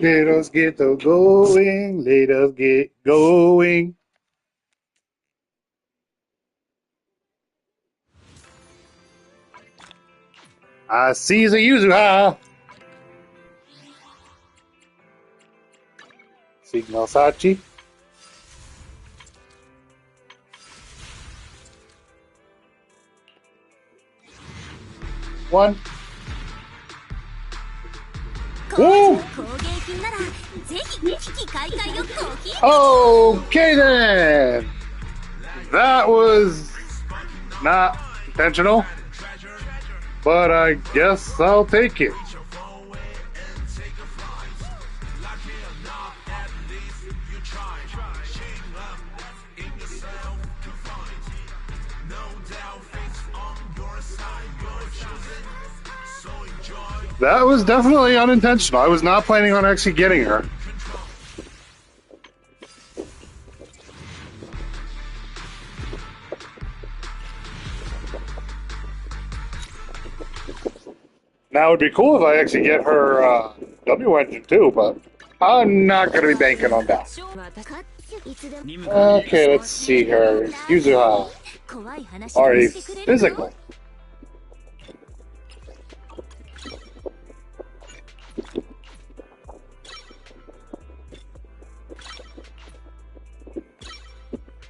Let us get the going. Let us get going. I see the Yuzuha. Signal Sachi. One. Woo! Okay then. That was not intentional, but I guess I'll take it. That was definitely unintentional. I was not planning on actually getting her. Now it would be cool if I actually get her W engine too, but I'm not going to be banking on that. Okay, let's see her. Yuzuha. Already physically.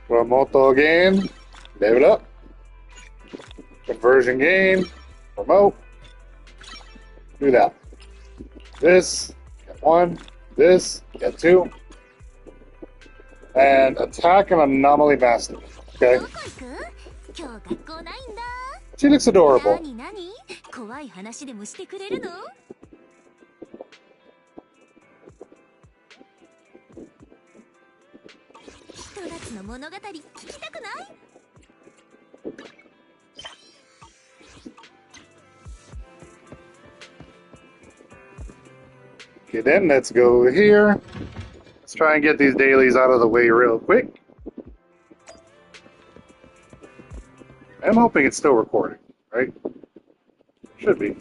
Remoto game. Level up. Conversion game. Remote. Do that. This. Get one. This. Get two. And attack an anomaly master. Okay. She looks adorable. Okay, then let's go here. Let's try and get these dailies out of the way real quick. I'm hoping it's still recording, right? Should be.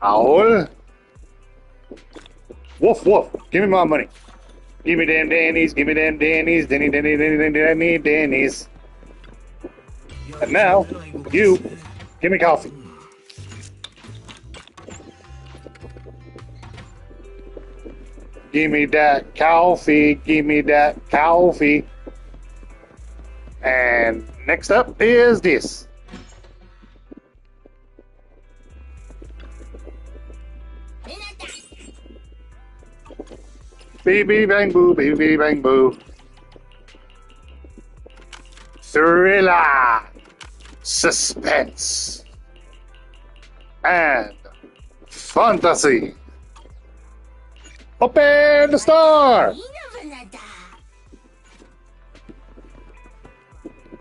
Owl. Woof, woof. Give me my money. Give me damn Dannies. Give me damn Dannies. Dannies. And now, you, give me coffee. Give me that coffee. Give me that coffee. And next up is this. Baby bang boo, baby bang boo. Thriller, suspense, and fantasy. Open the store!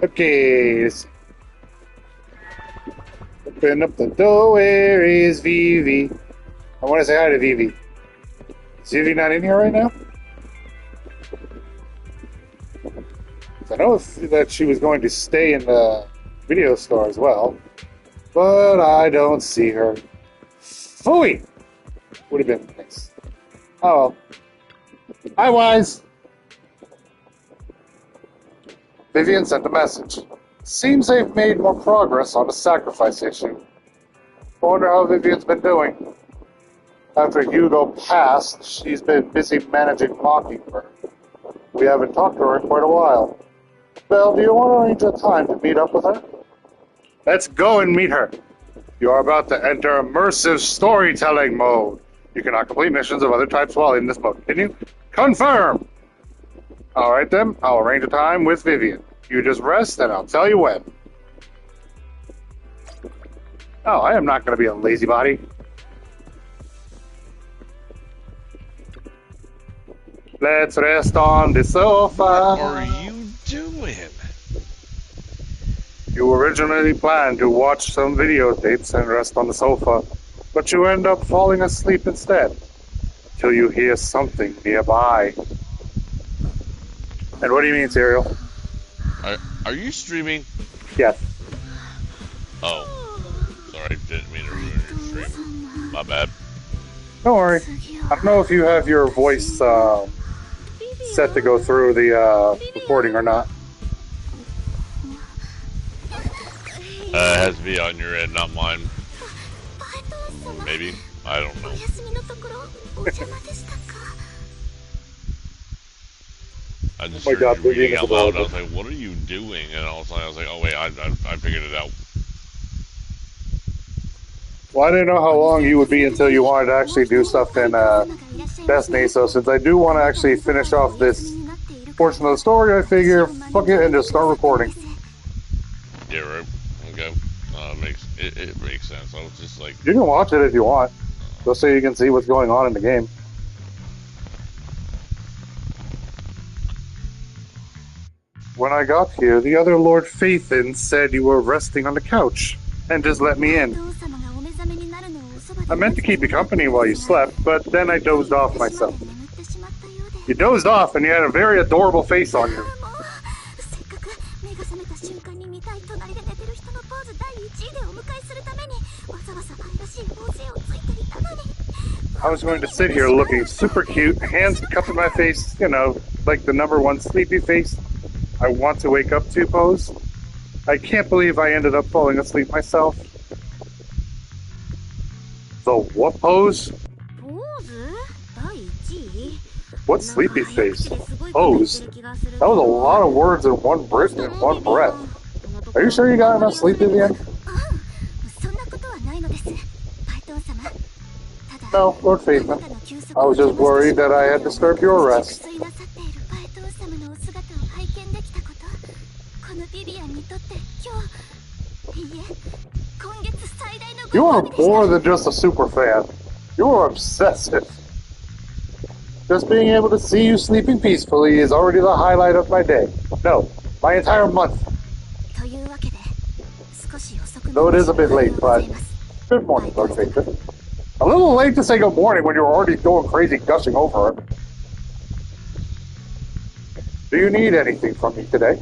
Okay. Open up the door. Where is Vivi? I want to say hi to Vivi. Is Vivi not in here right now? I know that she was going to stay in the video store as well, but I don't see her. Phooey! Would have been nice. Oh well. Hi, Wise! Vivian sent a message. Seems they've made more progress on the sacrifice issue. I wonder how Vivian's been doing. After Hugo passed, she's been busy managing Mockingbird. We haven't talked to her in quite a while. Belle, do you want to arrange a time to meet up with her? Let's go and meet her. You are about to enter immersive storytelling mode. You cannot complete missions of other types while in this mode. Can you? Confirm! Alright then, I'll arrange a time with Vivian. You just rest and I'll tell you when. Oh, I am not going to be a lazy body. Let's rest on the sofa. What are you doing? You originally planned to watch some videotapes and rest on the sofa, but you end up falling asleep instead, till you hear something nearby. And what do you mean, Serial? Are you streaming? Yes. Oh. Sorry, didn't mean to ruin your stream. My bad. Don't worry. I don't know if you have your voice set to go through the recording or not. It has to be on your end, not mine. Maybe. I don't know. I Oh just my heard god, you Vivian reading is out loud, and I available. was like, "What are you doing?" And all of a sudden, I was like, "Oh wait, I figured it out." Well, I didn't know how long you would be until you wanted to actually do stuff in Destiny, so since I do want to actually finish off this portion of the story, I figure fuck it and just start recording. Yeah, right. Okay. It makes sense. I was just like, You can watch it if you want, just so you can see what's going on in the game. When I got here, the other Lord Phaethon said you were resting on the couch and just let me in. I meant to keep you company while you slept, but then I dozed off myself. You dozed off and you had a very adorable face on you. I was going to sit here looking super cute, hands cupped in my face, you know, like the #1 sleepy face I want to wake up to pose. I can't believe I ended up falling asleep myself. The what pose? What sleepy face? Pose? That was a lot of words in one breath. Are you sure you got enough sleep, Vivian? No, Lord Phaethon. I was just worried that I had disturbed your rest. You are more than just a super fan. You are obsessive. Just being able to see you sleeping peacefully is already the highlight of my day. No, my entire month. Though it is a bit late, but good morning, Lord Phaethon. A little late to say good morning when you're already going crazy gushing over it. Do you need anything from me today?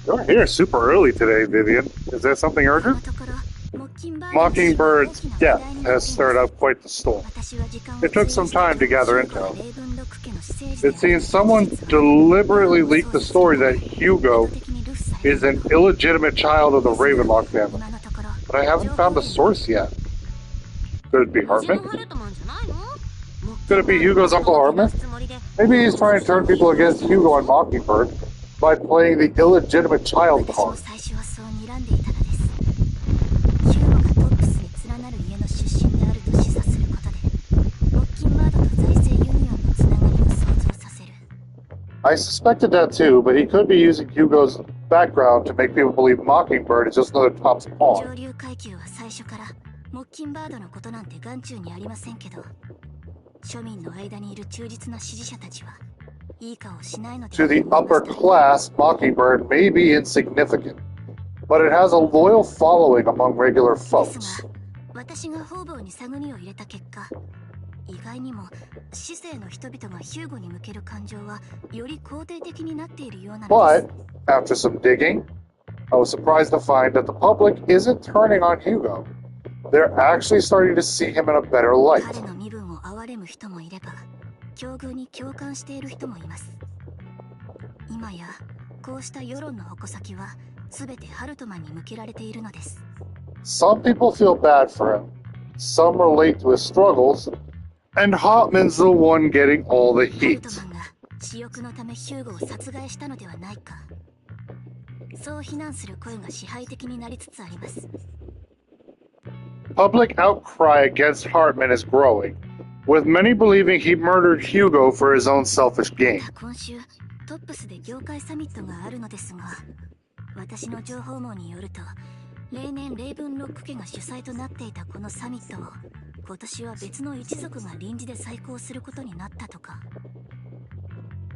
You're here super early today, Vivian. Is there something urgent? Mockingbird's death has stirred up quite the storm. It took some time to gather intel. It seems someone deliberately leaked the story that Hugo is an illegitimate child of the Ravenlock family, but I haven't found the source yet. Could it be Hartman? Could it be Hugo's Uncle Hartman? Maybe he's trying to turn people against Hugo and Mockingbird by playing the illegitimate child card. I suspected that too, but he could be using Hugo's background to make people believe Mockingbird is just another top pawn. To the upper class, Mockingbird may be insignificant, but it has a loyal following among regular folks. But, after some digging, I was surprised to find that the public isn't turning on Hugo. They're actually starting to see him in a better light. Some people feel bad for him, some relate to his struggles, and Hartman's the one getting all the heat. Public outcry against Hartman is growing, with many believing he murdered Hugo for his own selfish gain.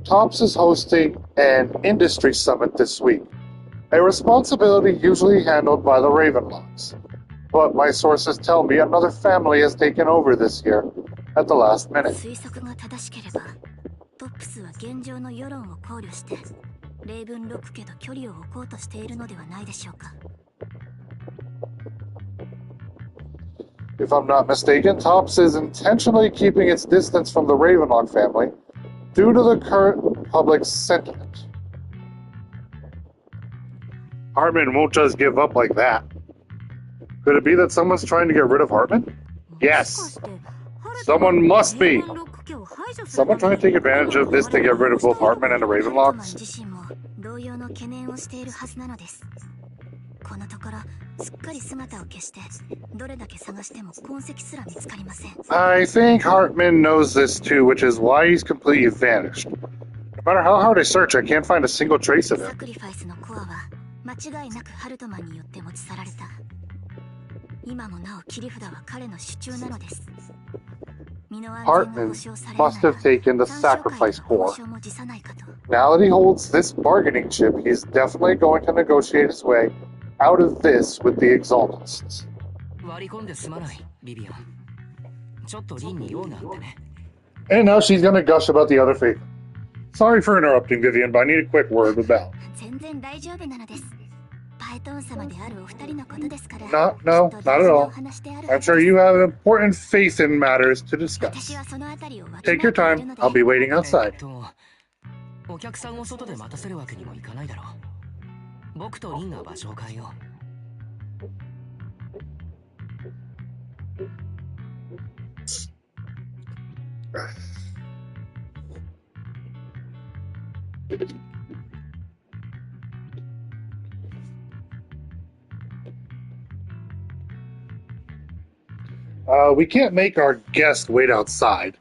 Tops is hosting an industry summit this week, a responsibility usually handled by the Ravenlocks. But my sources tell me another family has taken over this year at the last minute. If I'm not mistaken, Tops is intentionally keeping its distance from the Ravenlock family due to the current public sentiment. Hartman won't just give up like that. Could it be that someone's trying to get rid of Hartman? Yes. Someone must be. Someone trying to take advantage of this to get rid of both Hartman and the Ravenlocks? I think Hartman knows this too, which is why he's completely vanished. No matter how hard I search, I can't find a single trace of him. Hartman must have taken the sacrifice core. Now that he holds this bargaining chip, he's definitely going to negotiate his way out of this with the Exaltists. And now she's going to gush about the other faith. Sorry for interrupting, Vivian, but I need a quick word with Belle. No, not at all. I'm sure you have important faith in matters to discuss. Take your time. I'll be waiting outside. We can't make our guest wait outside.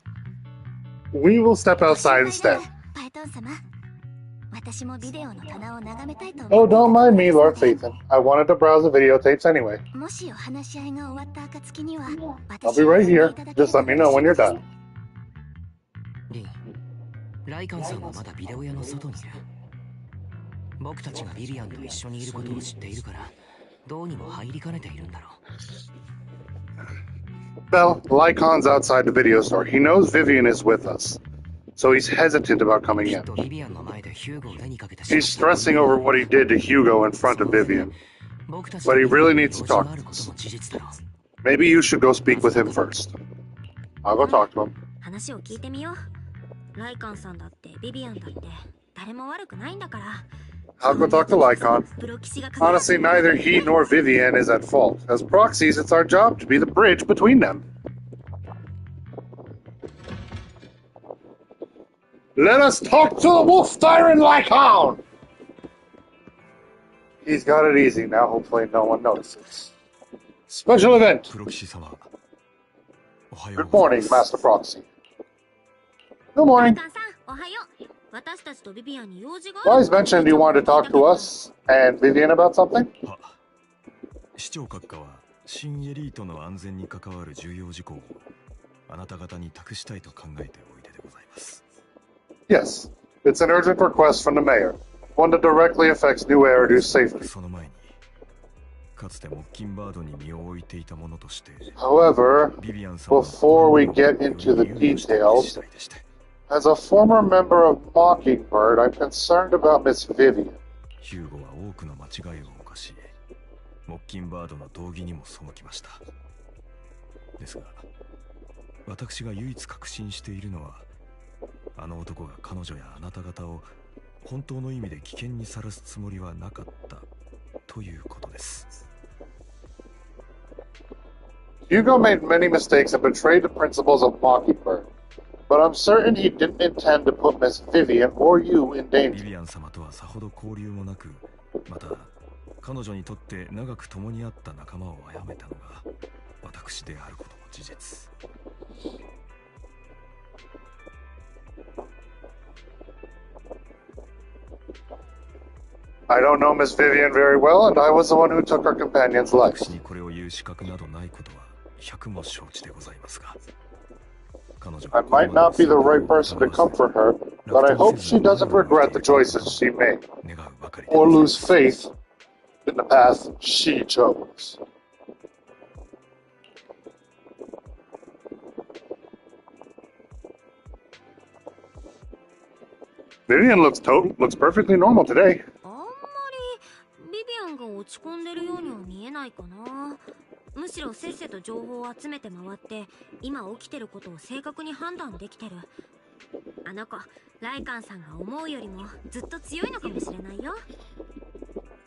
We will step outside instead. Oh, don't mind me, Lord Phaethon. I wanted to browse the videotapes anyway. I'll be right here. Just let me know when you're done. Belle, Lycon's outside the video store. He knows Vivian is with us, so he's hesitant about coming in. He's stressing over what he did to Hugo in front of Vivian, but he really needs to talk to us. Maybe you should go speak with him first. I'll go talk to him. I'll go talk to Lycon. Honestly, neither he nor Vivian is at fault. As proxies, it's our job to be the bridge between them. Let us talk to the wolf tyrant Lycon! He's got it easy now. Hopefully no one notices. Special event! Good morning, Master Proxy. Good morning. Wise mentioned you wanted to talk to us and Vivian about something? Yes, it's an urgent request from the mayor, one that directly affects New Eridu's safety. However, before we get into the details, as a former member of Mockingbird, I'm concerned about Miss Vivian. Hugo made many mistakes and betrayed the principles of Mockingbird, but I'm certain he didn't intend to put Miss Vivian or you in danger. I don't know Miss Vivian very well, and I was the one who took her companion's life. I might not be the right person to comfort her, but I hope she doesn't regret the choices she made, or lose faith in the path she chose. Vivian looks perfectly normal today. 見えないかな。むしろせっせと情報を集めて回って今起きてることを正確に判断できてる。あの子ライカンさんが思うよりもずっと強いのかもしれないよ。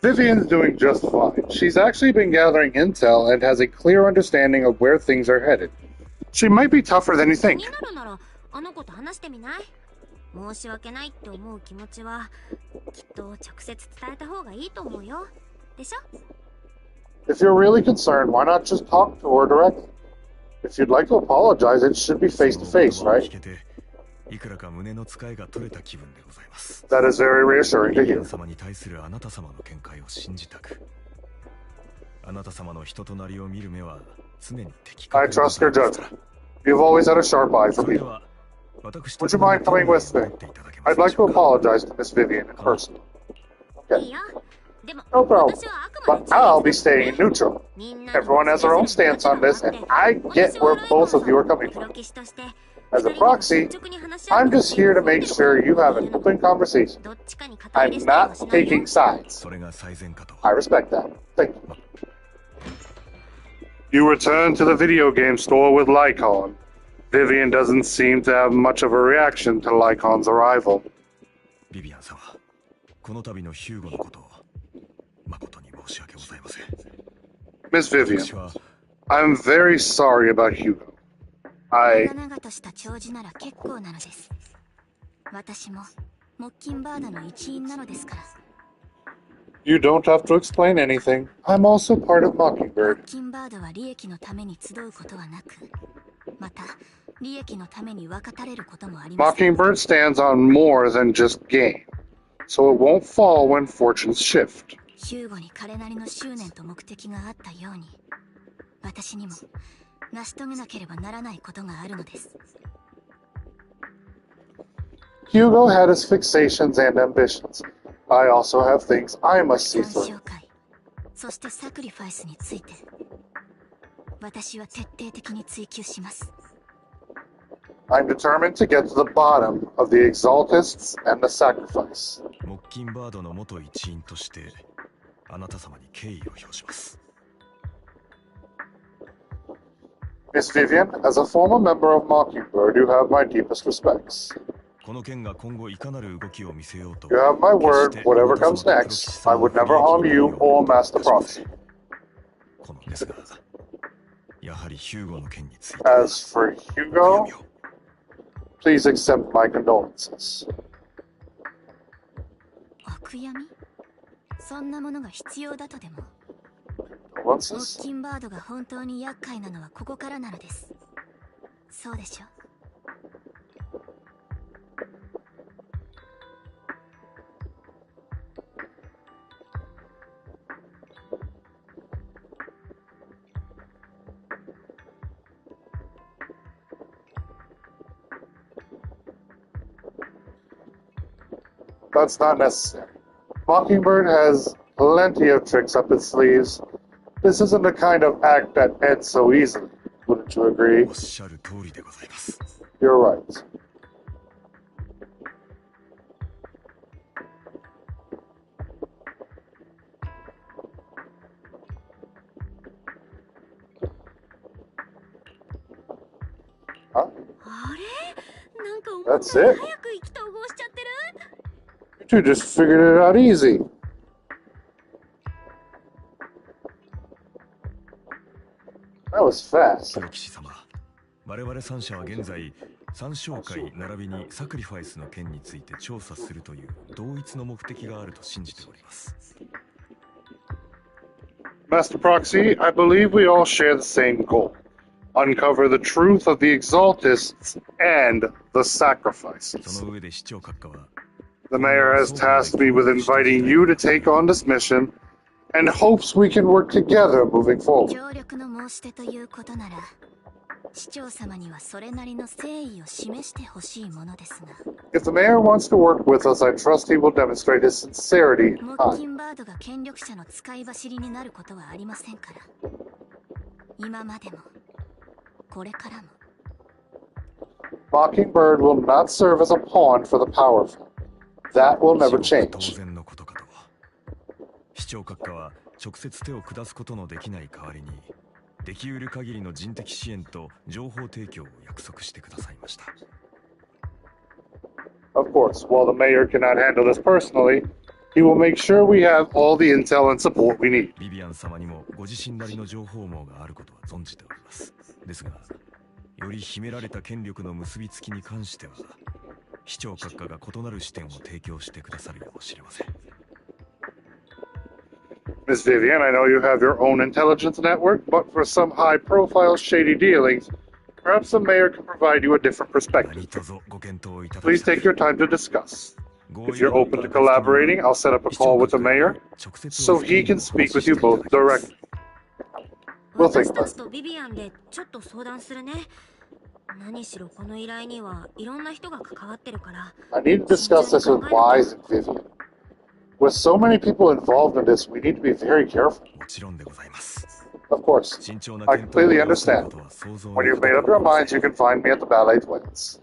Vivian's doing just fine. She's actually been gathering intel and has a clear understanding of where things are headed. She might be tougher than you 気 think. になるならあの子と話してみない？申し訳ないって思う気持ちはきっと直接伝えた方がいいと思うよ。でしょ？ If you're really concerned, why not just talk to her directly? If you'd like to apologize, it should be face to face, right? いくらか胸の使いが取れた気分でございます。 That is very reassuring to ビビア hear. ン様に対するあなた様の見解を信じたく、あなた様の人となりを見る目は常に的確 I でご trust ざい your ますから。 judgment. You've always had a sharp eye そ for れで people. は私 Would と you mind coming with me? っていただけま I'd せんで like し to ょうか。 apologize to Miss Vivian in person. いい Okay, よ。でも no problem. 私はあくまで But I'll be staying neutral. みんな Everyone has their own stance on this, and I get where both of you are coming プロ from. 棋士として As a proxy, I'm just here to make sure you have an open conversation. どっちかに肩入れ I'm したりは not しないよ。 taking sides. それが最善かと。 I respect that. Thank you. You return to the video game store with Lycon. Vivian doesn't seem to have much of a reaction to Lycon's arrival. ビビアン様、この度のヒューゴのことを誠に申し訳ございません。 Miss 私 Vivian, は I'm very sorry about Hugo. 長々とした弔辞なら結構なのです。私もモッキンバードの一員なのですから。 You don't have to explain anything. I'm also part of モ Mockingbird. ッキンバードは利益のために集うことはなく、また利益のために分かたれることもあります。 Mockingbird stands on more than just gain, so it won't fall when fortunes shift. ヒューゴに彼なりの執念と目的があったように、私にも成し遂げなければならないことがあるのです。 Hugo had his fixations and ambitions. I also have things I must see 鑑 through. 賞会、そしてサクリファイスについて、私は徹底的に追求します。 I'm determined to get to the bottom of the exaltists and the sacrifice. モッキンバードの元一員としてあなた様に敬意を表します。 Miss Vivian, as a former member of Mockingbird, you have my deepest respects. この件が今後いかなる動きを見せようと、 You have my word, whatever comes next, I would never harm you or Master Proxy. このですが、やはりヒューゴの件について As for 悔や Hugo, みを please accept my condolences. お悔やみ？そんなものが必要だとでも？モッ Condolences? キンバードが本当に厄介なのはここからなのです。そうでしょ？ That's not necessary. Mockingbird has plenty of tricks up its sleeves. This isn't the kind of act that ends so easily. Wouldn't you agree? おっしゃる通りでございます。 You're right. Huh? あれ？なんか思 That's ったより it? 早く意気投合しちゃってる？ You two just figured it out easy. That was プ fast. ロ棋士様、我々3社は現在三商会並びにサクリファイスの件について調査するという同一の目的があると信じております。 Master Proxy, I believe we all share the same goal. Uncover the truth of the exaltists and the そ sacrifices. の上で市長閣下は The mayor has tasked me with inviting you to take on this mission and hopes we can work together moving forward. 協力の申し出ということなら、市長様にはそれなりの誠意を示してほしいものですが、 If the mayor wants to work with us, I trust he will demonstrate his sincerity モ and ッキ time. ンバードが権力者の使い走りになることはありませんから。今までも、これからも。 Mockingbird will not serve as a pawn for the powerful. That will never 当 change. 然のことかと。市長閣下は直接手を下すことのできない代わりに、できうる限りの人的支援と情報提供を約束してくださいました。Of course, while the mayor cannot handle this personally, he will make sure we have all the intel and support we need. ビビアン様にもご自身なりの情報網があることは存じております。ですが、より秘められた権力の結びつきに関しては、市長閣下が異なる視点を提供してくださるやもしれません。Miss Vivian, I know you have your own intelligence network, but for some high-profile shady dealings, perhaps the mayor can provide you a different perspective. Please take your time to discuss. If you're open to collaborating, I'll set up a call with the mayor so he can speak with you both directly. We'll think about it. 何しろこの依頼にはいろんな人が関わってるから。I need to discuss this with Wise and Vivian. With so many people involved in this, we need to be very careful. もちろんでございます。Of course, I completely understand. When you've made up your minds, you can find me at the Ballet Twins.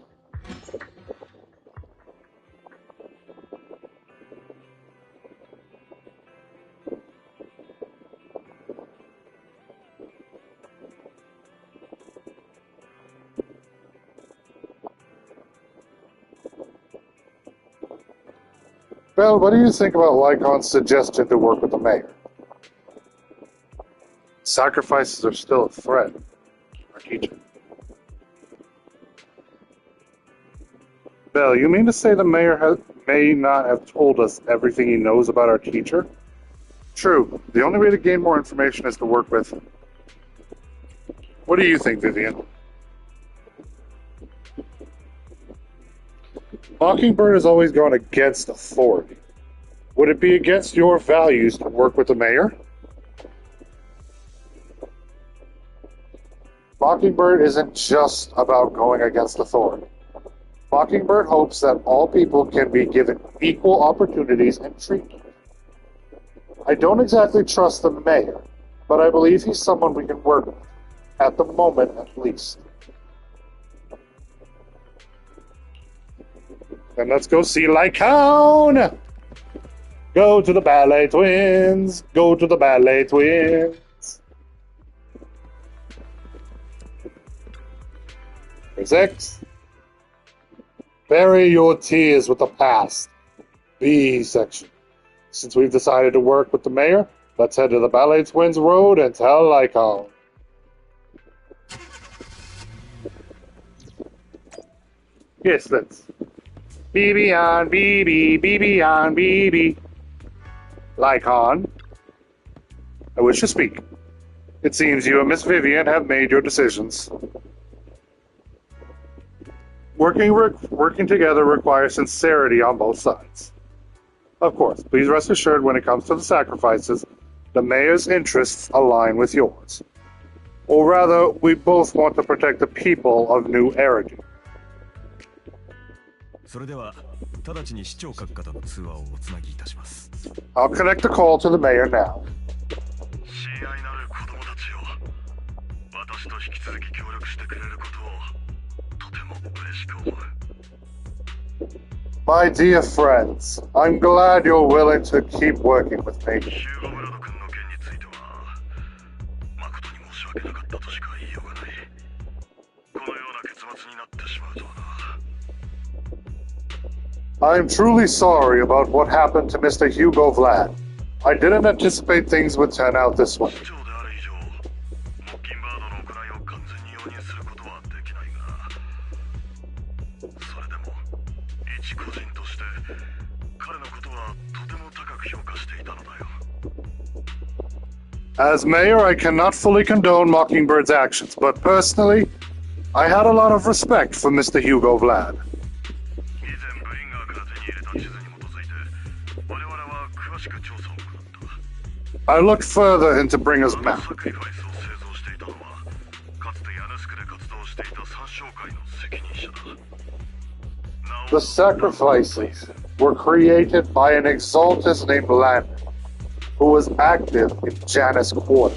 Well, what do you think about Lycon's suggestion to work with the mayor? Sacrifices are still a threat, our teacher. Belle, you mean to say the mayor may not have told us everything he knows about our teacher? True. The only way to gain more information is to work with him. What do you think, Vivian? Mockingbird has always gone against authority. Would it be against your values to work with the mayor? Mockingbird isn't just about going against authority. Mockingbird hopes that all people can be given equal opportunities and treatment. I don't exactly trust the mayor, but I believe he's someone we can work with, at the moment at least. Then let's go see Lycone! Go to the Ballet Twins! Go to the Ballet Twins! There's X. Bury your tears with the past. B section. Since we've decided to work with the mayor, let's head to the Ballet Twins Road and tell Lycone. Yes, let's. BB on BB, BB on BB. Lycone, I wish to speak. It seems you and Miss Vivian have made your decisions. Working together requires sincerity on both sides. Of course, please rest assured when it comes to the sacrifices, the mayor's interests align with yours. Or rather, we both want to protect the people of New Eridu. それでは直ちに市長閣下との通話をおつなぎいたします。I'll connect the call to the mayor now. 親愛なる子供たちよ、私と引き続き協力してくれることをとても嬉しく思う。My dear friends, I'm glad you're willing to keep working with me. ヒューゴ・ブラド君の件については誠に申し訳なかったとしか言いようがない。このような結末になってしまうとはな。I'm truly sorry about what happened to Mr. Hugo Vlad. I didn't anticipate things would turn out this way. 市長である以上、モッキンバードの行いを完全に容認することはできないが、それでも一個人として彼のことはとても高く評価していたのだよ。As mayor, I cannot fully condone Mockingbird's actions, but personally, I had a lot of respect for Mr. Hugo Vlad. I looked further into Bringer's map. The sacrifices were created by an exaltus named Landon, who was active in Janus Quarter.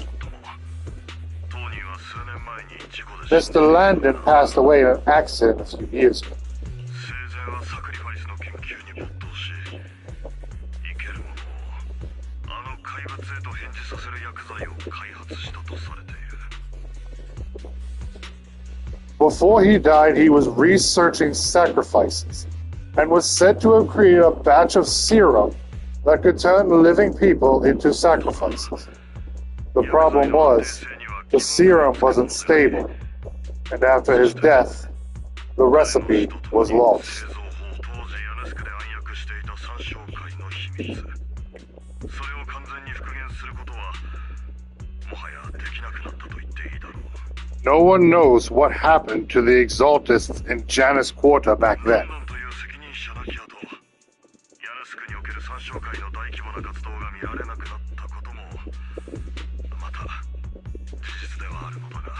Mr. Landon passed away in an accident a few years ago. したとされている。 Before he died, he was researching sacrifices and was said to have created a batch of serum that could turn living people into sacrifices. The problem was, the serum wasn't stable, and after his death, the recipe was lost. 製造法当時ヤネスクで暗躍していた参照会の秘密。それを完全に復元することはもはやできなくなったと言っていいだろう。 No one knows what happened to the Exaltists in Janus Quarter back then. なんという責任者なき後、ヤネスクにおける参照会の大規模な活動が見られなくなったこともまた事実ではあるのだが。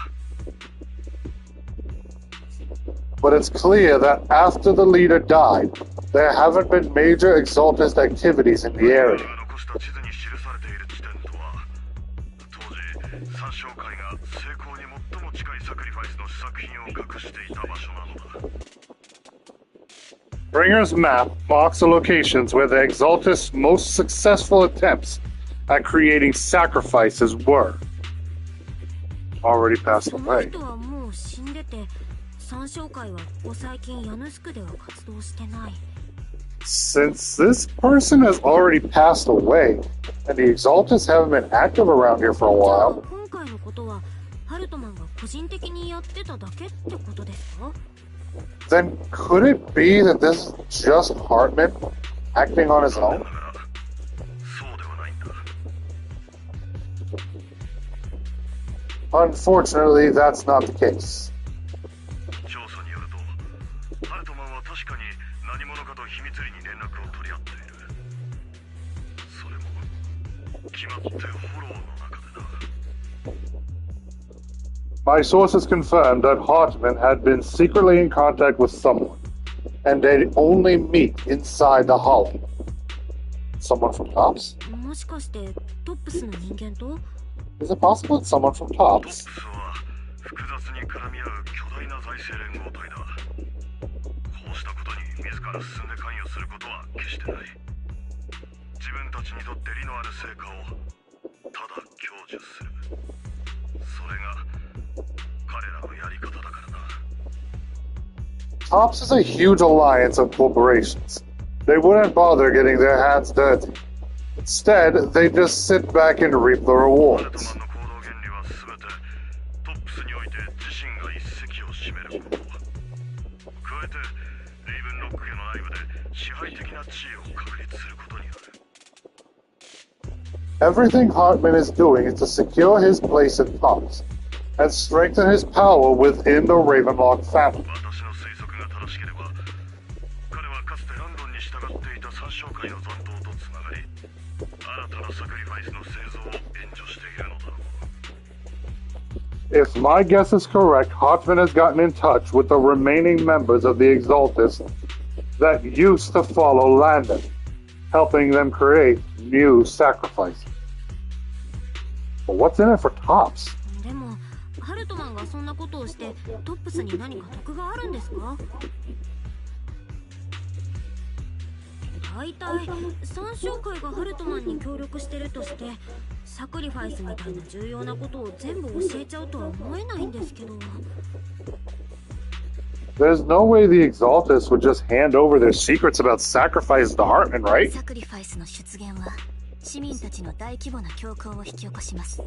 But it's clear that after the leader died, there haven't been major Exaltist activities in the area. 残した地図に記されている地点とは、当時参照会が成功に最も近いサクリファイスの試作品を隠していた場所なのだ。 Bringer's map marks the locations where the Exaltists' most successful attempts at creating sacrifices were. Already passed その away. 人はもう死んでて、参照会はここ最近ヤヌスクでは活動してない。 Since this person has already passed away, and the Exaltists haven't been active around here for a じゃあ while, 今回のことはハルトマンが個人的にやってただけってことですか？ then could it be that this is just Hartman acting on his own? だからそうではないんだ。 Unfortunately, that's not the case. 調査によると、ハルトマンは確かに何者かと秘密裏に連絡を取り合っている。それも決まってフォローの中でな。 My sources confirmed that Hartman had been secretly in contact with someone, and they'd only meet inside the hollow. Someone from Tops? もしかしてトップスの人間と？ Is it possible it's someone from トッ Tops? プスは複雑に絡み合う巨大な財政連合体だ。こうしたことに自ら進んで関与することは決してない。自分たちにとって利のある成果をただ享受する。それが彼らのやり方だからな。 Tops is a huge alliance of corporations. They wouldn't bother getting their hands dirty. Instead, they just sit back and reap the ハルト rewards. マンの行動原理は全てトップスにおいて自身が一席を占めること。加えてレイブンロック家の内部で支配的な地位を確立することにある。 Everything Hartman is doing is to secure his place at Tops and strengthen his power within the Ravenlock family. 私の推測が正しければ、彼はかつてランドンに従っていた参照会の残党とつながり、新たなサクリファイスの製造を援助しているのだろう。 If my guess is correct, Hartman has gotten in touch with the remaining members of the Exaltists that used to follow Landon, helping them create new sacrifices. But what's in it for Tops? でもハルトマンがそんなことをしてトップスに何か得があるんですか？大体参照会がハルトマンに協力してるとしてサクリファイスみたいな重要なことを全部教えちゃうとは思えないんですけど。 There's no way the Exaltists would just hand over their secrets about sacrifices to Hartman, right? サクリファイスの出現は市民たちの大規模な恐慌を引き起こします。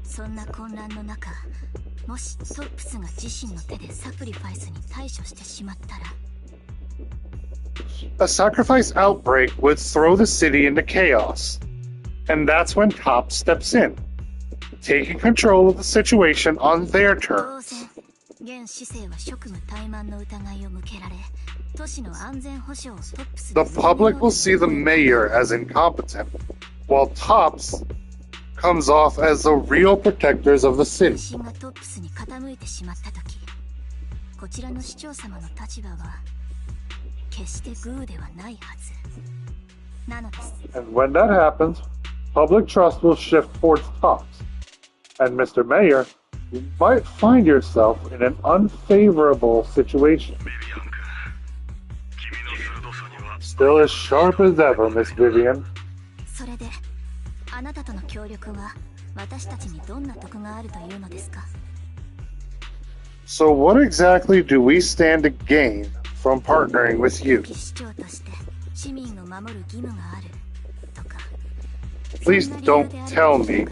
そんな混乱の中、もしトップスが自身の手でサクリファイスに対処してしまったら、 A sacrifice outbreak would throw the city into chaos. And that's when Tops steps in, taking control of the situation on their 当 terms. 然現市政は職務怠慢の疑いを向けられ、都市の安全保障をトップス The public will see the mayor as incompetent, while Tops comes off as the real protectors of the 自 city. 信がトップスに傾いてしまった時、こちらの市長様の立場は決してグーではないはずなのです。 And when that happens, public trust will shift towards Tops. And Mr. Mayor, you might find yourself in an unfavorable situation. ビビアン君、君の鋭さには Still as sharp as ever, Miss Vivian. それであなたとの協力は私たちにどんな得があるというのですか？ So what exactly do we stand to gain from partnering with you? 市長として市民を守る義務があるとか。 Please don't tell me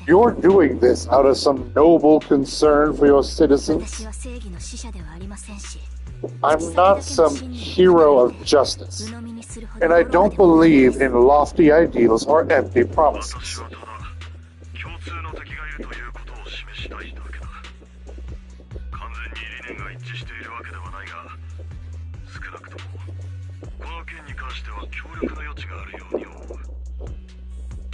you're doing this out of some noble concern for your citizens. 私は正義の使者ではありませんし、 I'm not some hero of justice, and I don't believe in lofty ideals or empty promises. 私はただ共通の敵がいるということを示したいだけだ。完全に理念が一致しているわけではないが、少なくともこの件に関しては協力の余地があるように思う。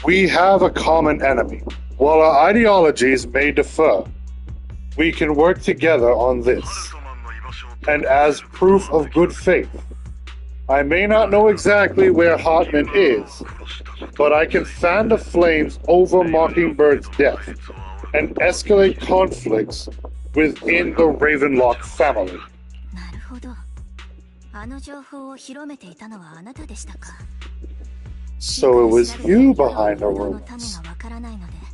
We have a common enemy. While our ideologies may differ, we can work together on this. And as proof of good faith, I may not know exactly where Hartman is, but I can fan the flames over Mockingbird's death and escalate conflicts within the Ravenlock family. なるほど。あの情報を広めていたのはあなたでしたか。 So it was you behind the rumors.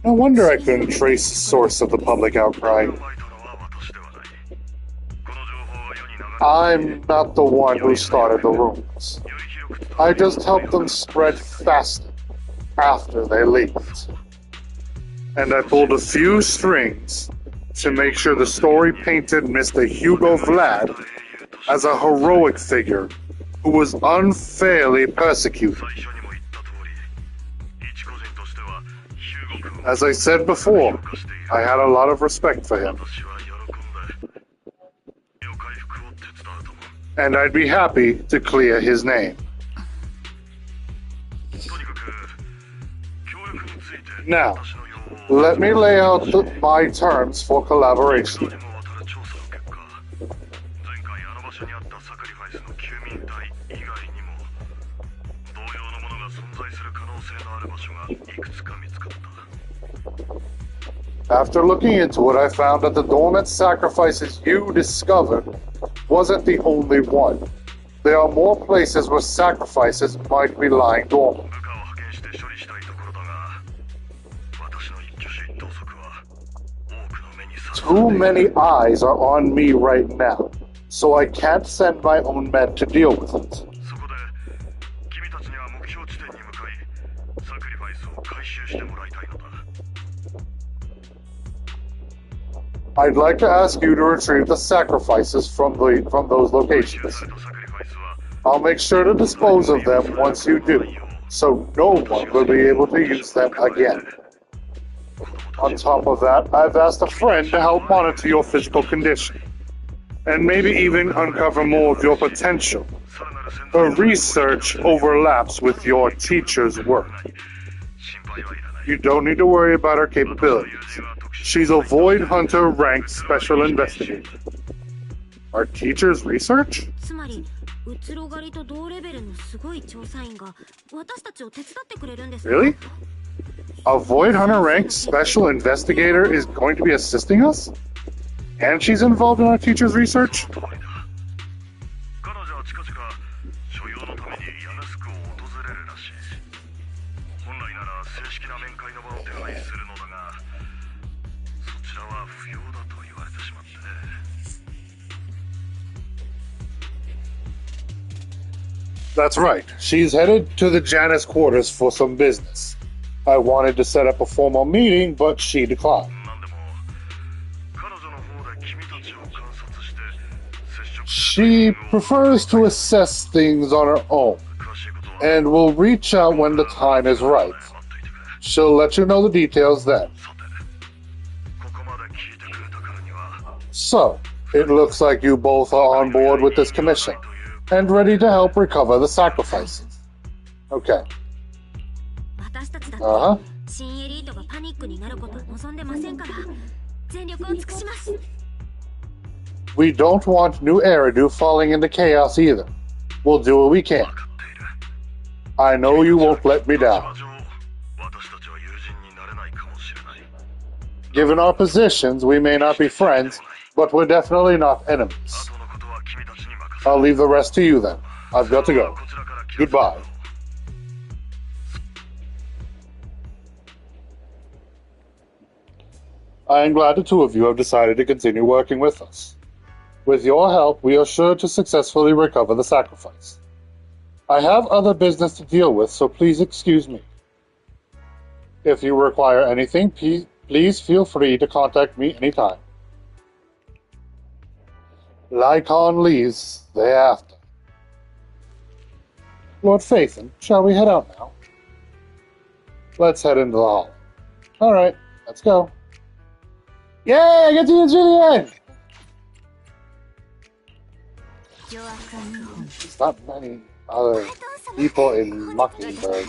No wonder I couldn't trace the source of the public outcry. I'm not the one who started the rumors. I just helped them spread faster after they leaked. And I pulled a few strings to make sure the story painted Mr. Hugo Vlad as a heroic figure who was unfairly persecuted. As I said before, I had a lot of respect for him. And I'd be happy to clear his name. Now, let me lay out my terms for collaboration. After looking into it, I found that the dormant sacrifices you discovered wasn't the only one. There are more places where sacrifices might be lying dormant. Too many eyes are on me right now, so I can't send my own men to deal with it. I'd like to ask you to retrieve the sacrifices from those locations. I'll make sure to dispose of them once you do, so no one will be able to use them again. On top of that, I've asked a friend to help monitor your physical condition, and maybe even uncover more of your potential. Her research overlaps with your teacher's work. You don't need to worry about her capabilities. She's a Void Hunter ranked special investigator. Our teacher's research? つまり、うつろ狩りと同レベルのすごい調査員が私たちを手伝ってくれるんです。 Really? A Void Hunter ranked special investigator is going to be assisting us? And she's involved in our teacher's research? That's right. She's headed to the Janus quarters for some business. I wanted to set up a formal meeting, but she declined. She prefers to assess things on her own, and will reach out when the time is right. She'll let you know the details then. So, it looks like you both are on board with this commission, and ready to help recover the sacrifices. Okay. Uh-huh. We don't want new Eridu falling into chaos either. We'll do what we can. I know you won't let me down. Given our positions, we may not be friends, but we're definitely not enemies. I'll leave the rest to you then. I've got to go. Goodbye. I am glad the two of you have decided to continue working with us. With your help, we are sure to successfully recover the sacrifice. I have other business to deal with, so please excuse me. If you require anything, please feel free to contact me anytime. Lycon leaves thereafter. Lord Phaethon, shall we head out now? Let's head into the hall. Alright, let's go. Yay, I get to use Vivian! There's not many other people in Mockingbird.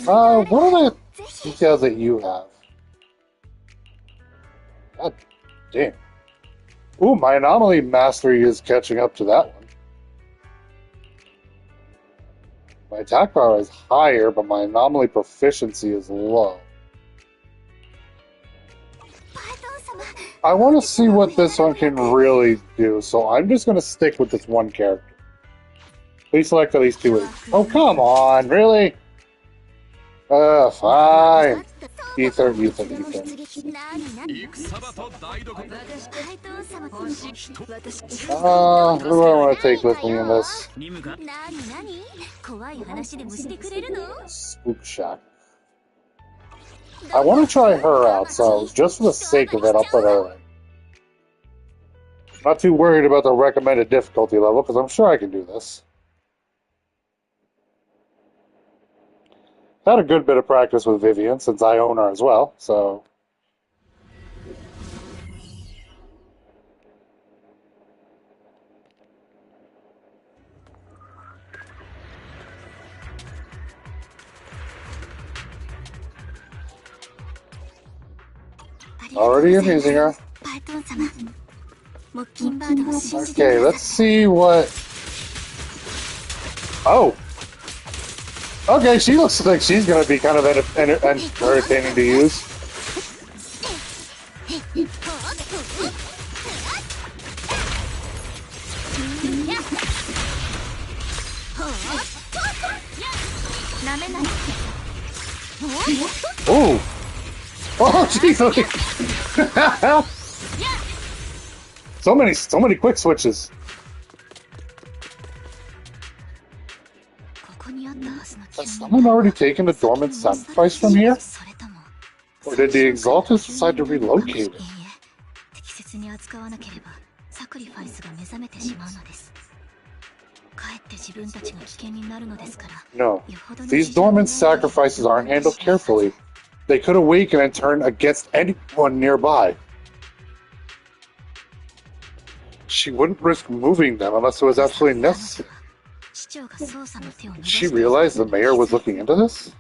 What are the details that you have? God damn. Ooh, my anomaly mastery is catching up to that one. My attack power is higher, but my anomaly proficiency is low. I want to see what this one can really do, so I'm just going to stick with this one character. Please select at least 2. Oh, come on, really? Fine. Ether. Who do I want to take with me in this? Spook Shack. I want to try her out, so just for the sake of it, I'll put her in. Not too worried about the recommended difficulty level, because I'm sure I can do this. Had a good bit of practice with Vivian, since I own her as well, so... Already amusing her. Okay, let's see what... Oh! Okay, she looks like she's gonna be kind of entertaining to use. Ooh! Oh, jeez! So many quick switches. Has someone already taken the dormant sacrifice from here? Or did the Exaltus decide to relocate it? No. These dormant sacrifices aren't handled carefully. They could awaken and turn against anyone nearby. She wouldn't risk moving them unless it was absolutely necessary. Did she realize the mayor was looking into this?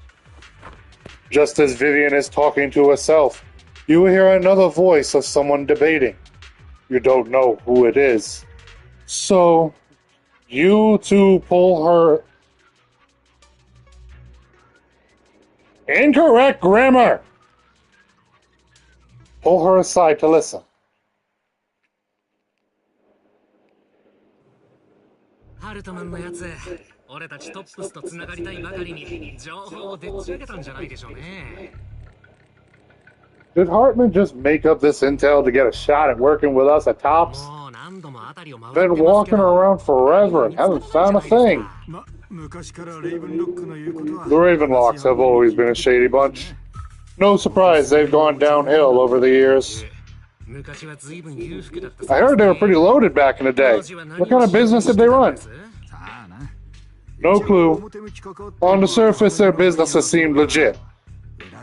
Just as Vivian is talking to herself, you hear another voice of someone debating. You don't know who it is. So, you two pull her... Incorrect grammar! Pull her aside to listen. Did Hartman just make up this intel to get a shot at working with us at Tops? Been walking around forever and haven't found a thing. The Ravenlocks have always been a shady bunch. No surprise they've gone downhill over the years. I heard they were pretty loaded back in the day. What kind of business did they run? No clue. On the surface, their businesses seemed legit.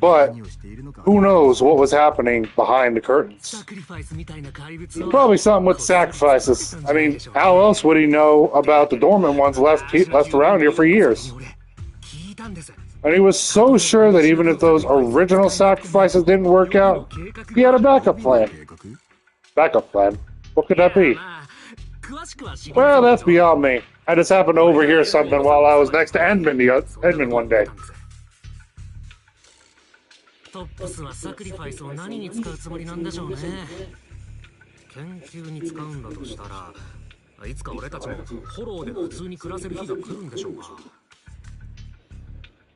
But who knows what was happening behind the curtains? Probably something with sacrifices. I mean, how else would he know about the dormant ones left around here for years? And he was so sure that even if those original sacrifices didn't work out, he had a backup plan. Backup plan? What could that be? Well, that's beyond me. I just happened to overhear something while I was next to Edmund one day.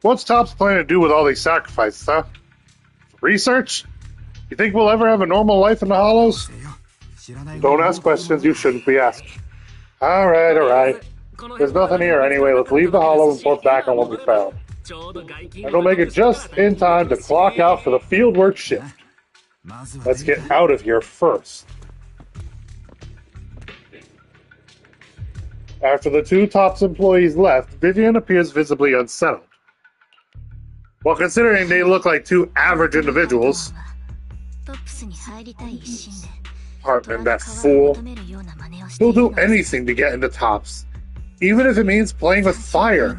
What's Top's plan to do with all these sacrifices, huh? Research? You think we'll ever have a normal life in the Hollows? Don't ask questions you shouldn't be asking. Alright, alright. There's nothing here anyway. Let's leave the Hollow and report back on what we found. And we'll make it just in time to clock out for the fieldwork shift. Let's get out of here first. After the two TOPS employees left, Vivian appears visibly unsettled. Well, considering they look like two average individuals, Hartman, that fool, he'll do anything to get into TOPS, even if it means playing with fire.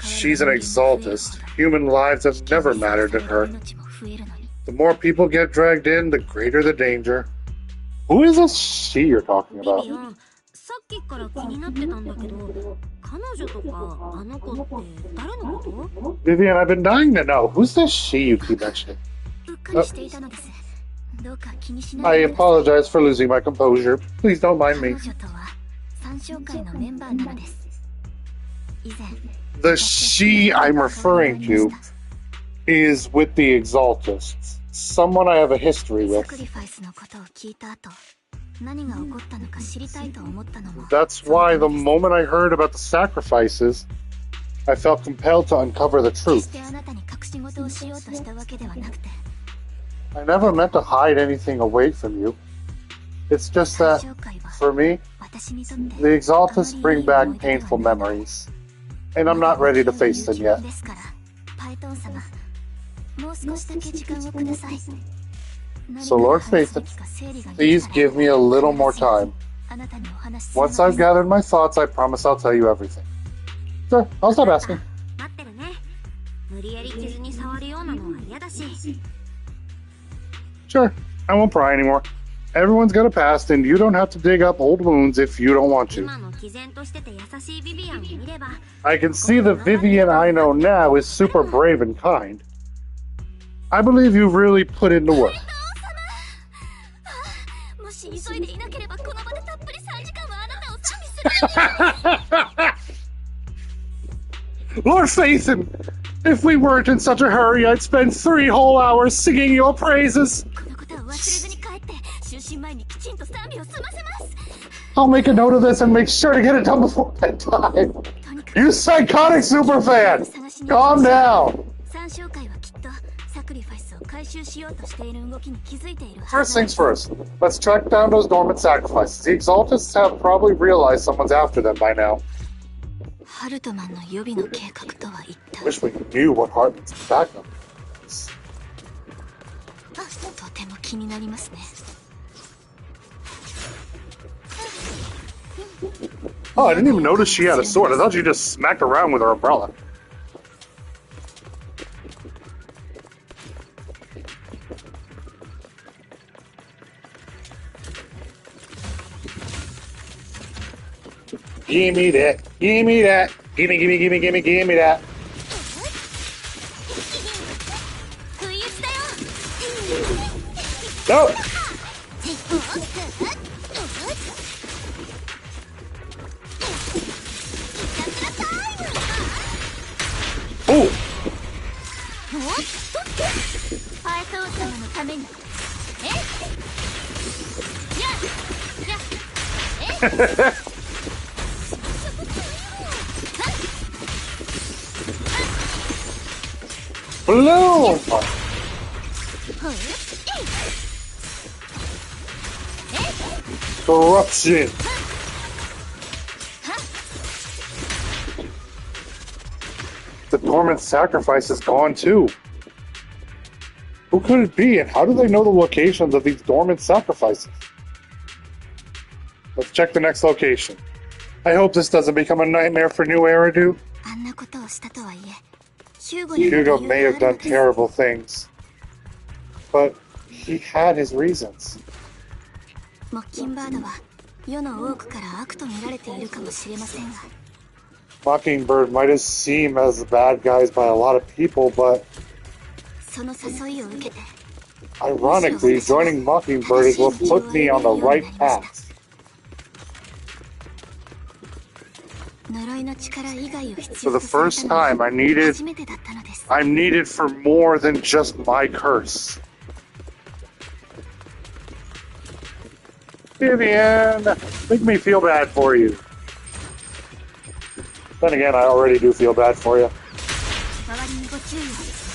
She's an exaltist. Human lives have never mattered to her. The more people get dragged in, the greater the danger. Who is this she you're talking about? Vivian, I've been dying to know. Who's this she you keep mentioning? I apologize for losing my composure. Please don't mind me. The she I'm referring to is with the Exaltists, someone I have a history with. That's why the moment I heard about the sacrifices, I felt compelled to uncover the truth. I never meant to hide anything away from you. It's just that, for me, the Exaltists bring back painful memories, and I'm not ready to face them yet. So Lord Phaethon, please give me a little more time. Once I've gathered my thoughts, I promise I'll tell you everything. Sure, I'll stop asking. Sure, I won't pry anymore. Everyone's got a past, and you don't have to dig up old wounds if you don't want to. I can see the Vivian I know now is super brave and kind. I believe you've really put in the work. Lord Phaethon, if we weren't in such a hurry, I'd spend 3 whole hours singing your praises. I'll make a note of this and make sure to get it done before bedtime. You psychotic superfan! Calm down! First things first, let's track down those dormant sacrifices. The Exaltists have probably realized someone's after them by now. Wish we knew what Hartman's backup is. Oh, I didn't even notice she had a sword. I thought she just smacked around with her umbrella. Give me that. Give me that. Gimme, gimme, gimme, gimme, gimme that. No! Ooh! Bloom! Corruption! The dormant sacrifice is gone too. Who could it be, and how do they know the locations of these dormant sacrifices? Let's check the next location. I hope this doesn't become a nightmare for New Eridu. Hugo may have done terrible things, but he had his reasons. Mockingbird might have seemed as the bad guys by a lot of people, but ironically, joining Mockingbird is what put me on the right path. For the first time, I'm needed for more than just my curse. Vivian, make me feel bad for you. Then again, I already do feel bad for you.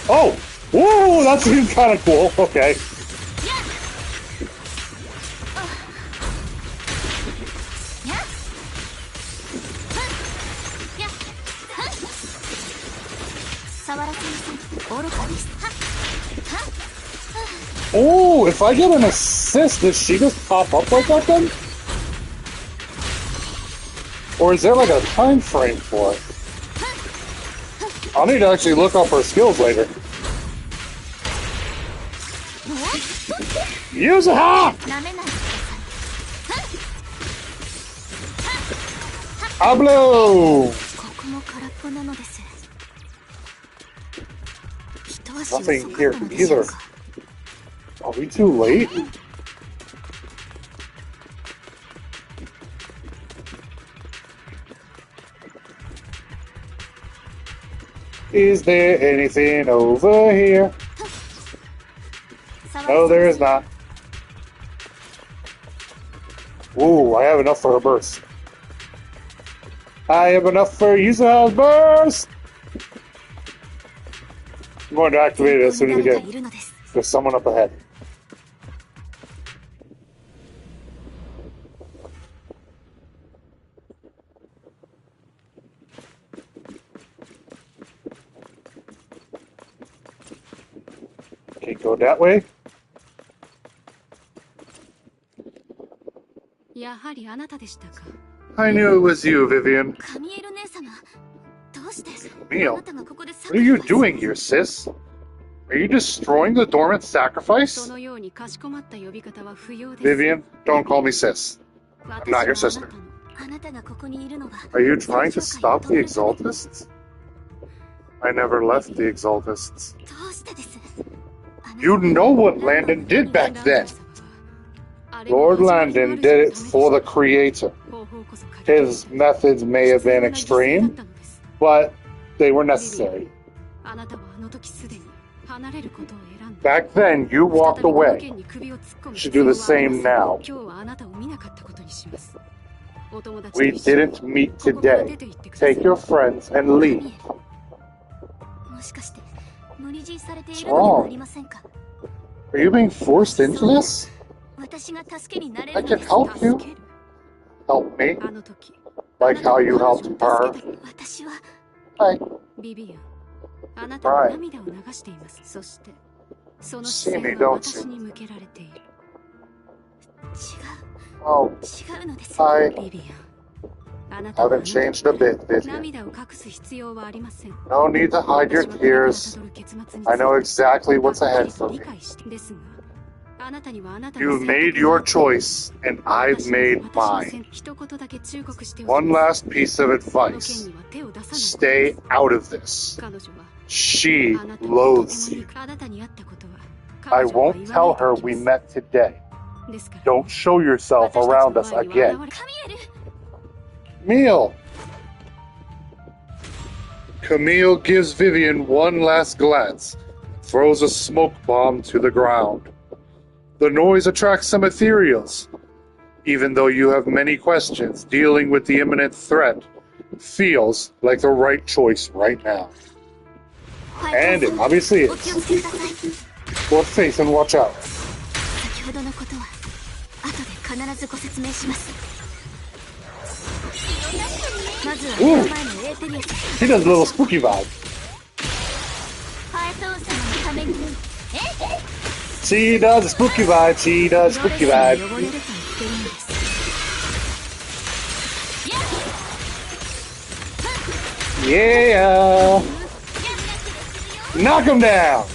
Oh! Whoa, that seems kind of cool. Okay. Oh, if I get an assist, does she just pop up like that then? Or is there like a time frame for it? I'll need to actually look up her skills later. Use a ha! Hablo! Nothing here either. Are we too late? Is there anything over here? No, there is not. Ooh, I have enough for her burst. I have enough for Yuzuha's burst! I'm going to activate it as soon as we get it. There's someone up ahead. Okay, go that way. I knew it was you, Vivian. Camille, what are you doing here, sis? Are you destroying the dormant sacrifice? Vivian, don't call me sis. I'm not your sister. Are you trying to stop the Exaltists? I never left the Exaltists. You know what Landon did back then. Lord Landon did it for the Creator. His methods may have been extreme, but they were necessary. Back then, you walked away. You should do the same now. We didn't meet today. Take your friends and leave. What's wrong? Are you being forced into this? I can help you. Help me. Like how you helped her. Hi. Right. See me, don't you? Oh, hi. Haven't changed a bit, Vivian. No need to hide your tears. I know exactly what's ahead for me. You've made your choice, and I've made mine. One last piece of advice. Stay out of this. She loathes you. I won't tell her we met today. Don't show yourself around us again. Camille! Camille gives Vivian one last glance, throws a smoke bomb to the ground. The noise attracts some ethereals. Even though you have many questions, dealing with the imminent threat feels like the right choice right now. And it obviously is. Both face and watch out. Ooh, she does a little spooky vibe. She does a spooky vibe. She does spooky vibe. Yeah. Knock him down.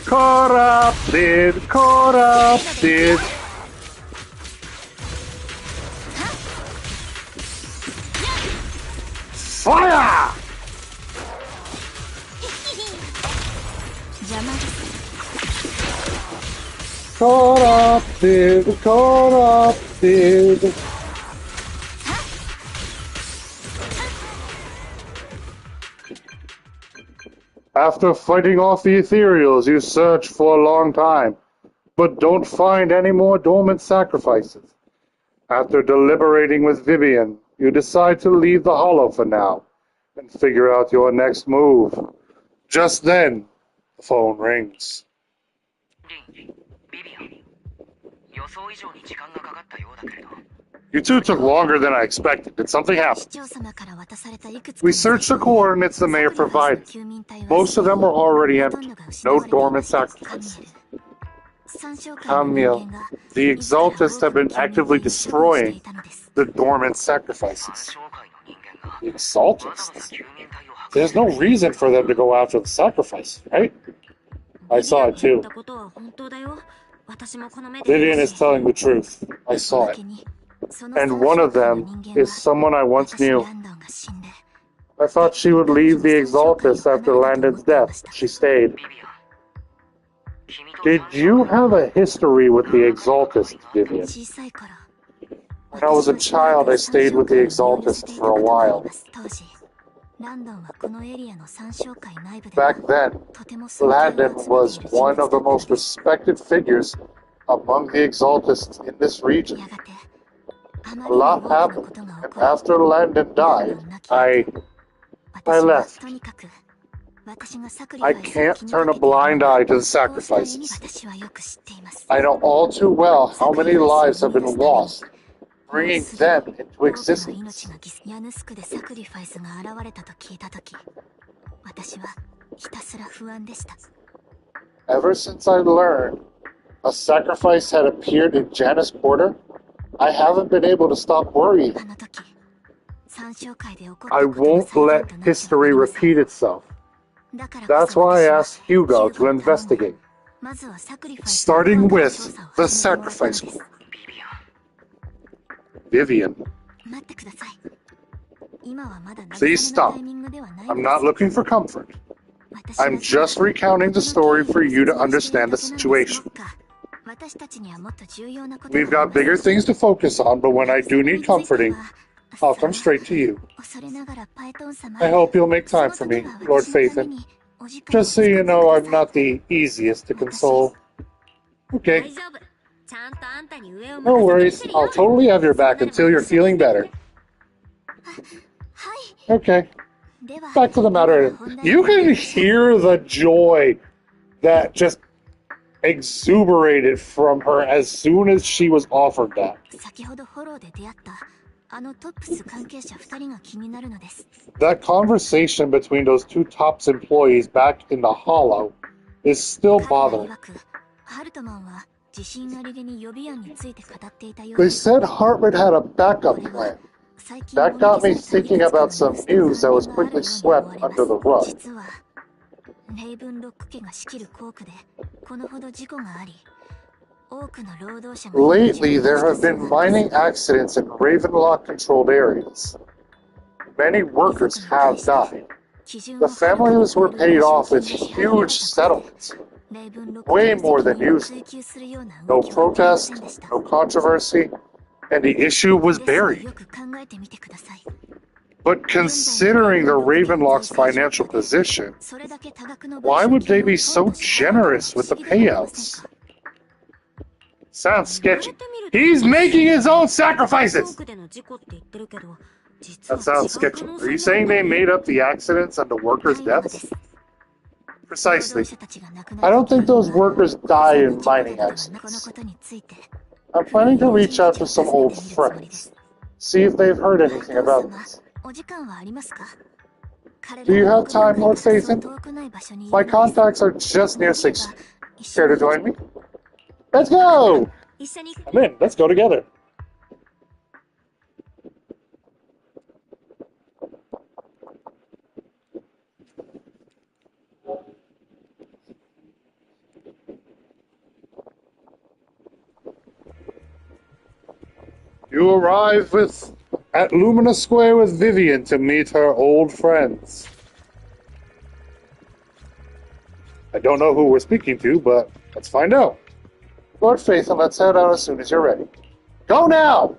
Corrupted, corrupted. Fire! Corrupted. After fighting off the ethereals, you search for a long time, but don't find any more dormant sacrifices. After deliberating with Vivian, you decide to leave the Hollow for now and figure out your next move. Just then, the phone rings. リン、ビビアン。予想以上に時間がかかったようだけれど。You two took longer than I expected. Did something happen? We searched the coordinates the mayor provided. Most of them were already empty. No dormant sacrifices. Camille, the Exaltists have been actively destroying the dormant sacrifices. The Exaltists? There's no reason for them to go after the sacrifice, right? I saw it too. Vivian is telling the truth. I saw it. And one of them is someone I once knew. I thought she would leave the Exaltists after Landon's death. She stayed. Did you have a history with the Exaltists, Vivian? When I was a child, I stayed with the Exaltists for a while. Back then, Landon was one of the most respected figures among the Exaltists in this region. A lot happened, and after Landon died, I left. I can't turn a blind eye to the sacrifices. I know all too well how many lives have been lost, bringing them into existence. Ever since I learned a sacrifice had appeared in Janus Porter, I haven't been able to stop worrying. I won't let history repeat itself. That's why I asked Hugo to investigate, starting with the sacrifice group. Vivian. Please stop. I'm not looking for comfort. I'm just recounting the story for you to understand the situation. We've got bigger things to focus on, but when I do need comforting, I'll come straight to you. I hope you'll make time for me, Lord Phaethon. Just so you know, I'm not the easiest to console. Okay. No worries. I'll totally have your back until you're feeling better. Okay. Back to the matter. You can hear the joy that just exuberated from her as soon as she was offered that. That conversation between those two TOPS employees back in the Hollow is still bothering. They said Hartman had a backup plan. That got me thinking about some news that was quickly swept under the rug. Lately, there have been mining accidents in Ravenlock-controlled areas. Many workers have died. The families were paid off with huge settlements, way more than usual. No protest, no controversy, and the issue was buried. But considering the Ravenlock's financial position, why would they be so generous with the payouts? Sounds sketchy. He's making his own sacrifices! That sounds sketchy. Are you saying they made up the accidents and the workers' deaths? Precisely. I don't think those workers died in mining accidents. I'm planning to reach out to some old friends, see if they've heard anything about this. Do you have time, Lord Phaethon? My contacts are just near 6. Care to join me? Let's go! I'm in. Let's go together. You arrive at Lumina Square with Vivian to meet her old friends. I don't know who we're speaking to, but let's find out. Lord Phaethon, let's head out as soon as you're ready. Go now!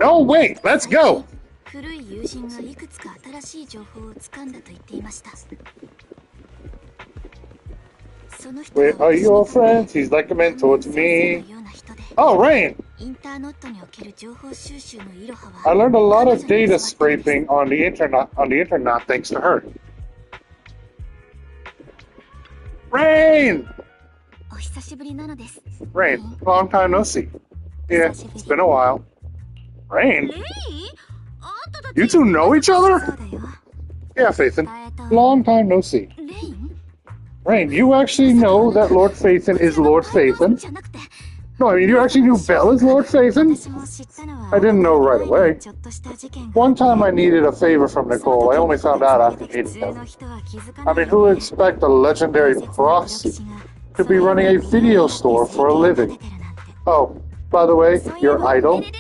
No, wait, let's go! 古い友人がいくつか新しい情報をつかんだと言っていました。その人 Wait, are you all friends? He's like a mentor to me. Oh, Rain! インターネットにおける情報収集のイロハは I learned a lot of data scraping on the internet thanks to her. Rain! お久しぶりなのです。 Rain, long time no see. Yeah, it's been a while. Rain? レインあんたたち You two know each そう other? だよ。 Yeah, Phaethon. Long time no see. レイン Rain, you actually know that Lord Phaethon is Lord Phaethon? じゃなくて No, I mean, you actually knew Belle is Lord Phaethon? 私も知ったのは I didn't know right away. ちょっとした事件が One time I needed a favor from Nicole. I only found out after 普 meeting 通 them. の人は気づか I ない mean, who would expect a legendary proxy to be running a video store for a living? Oh, by the way, your idol? レイ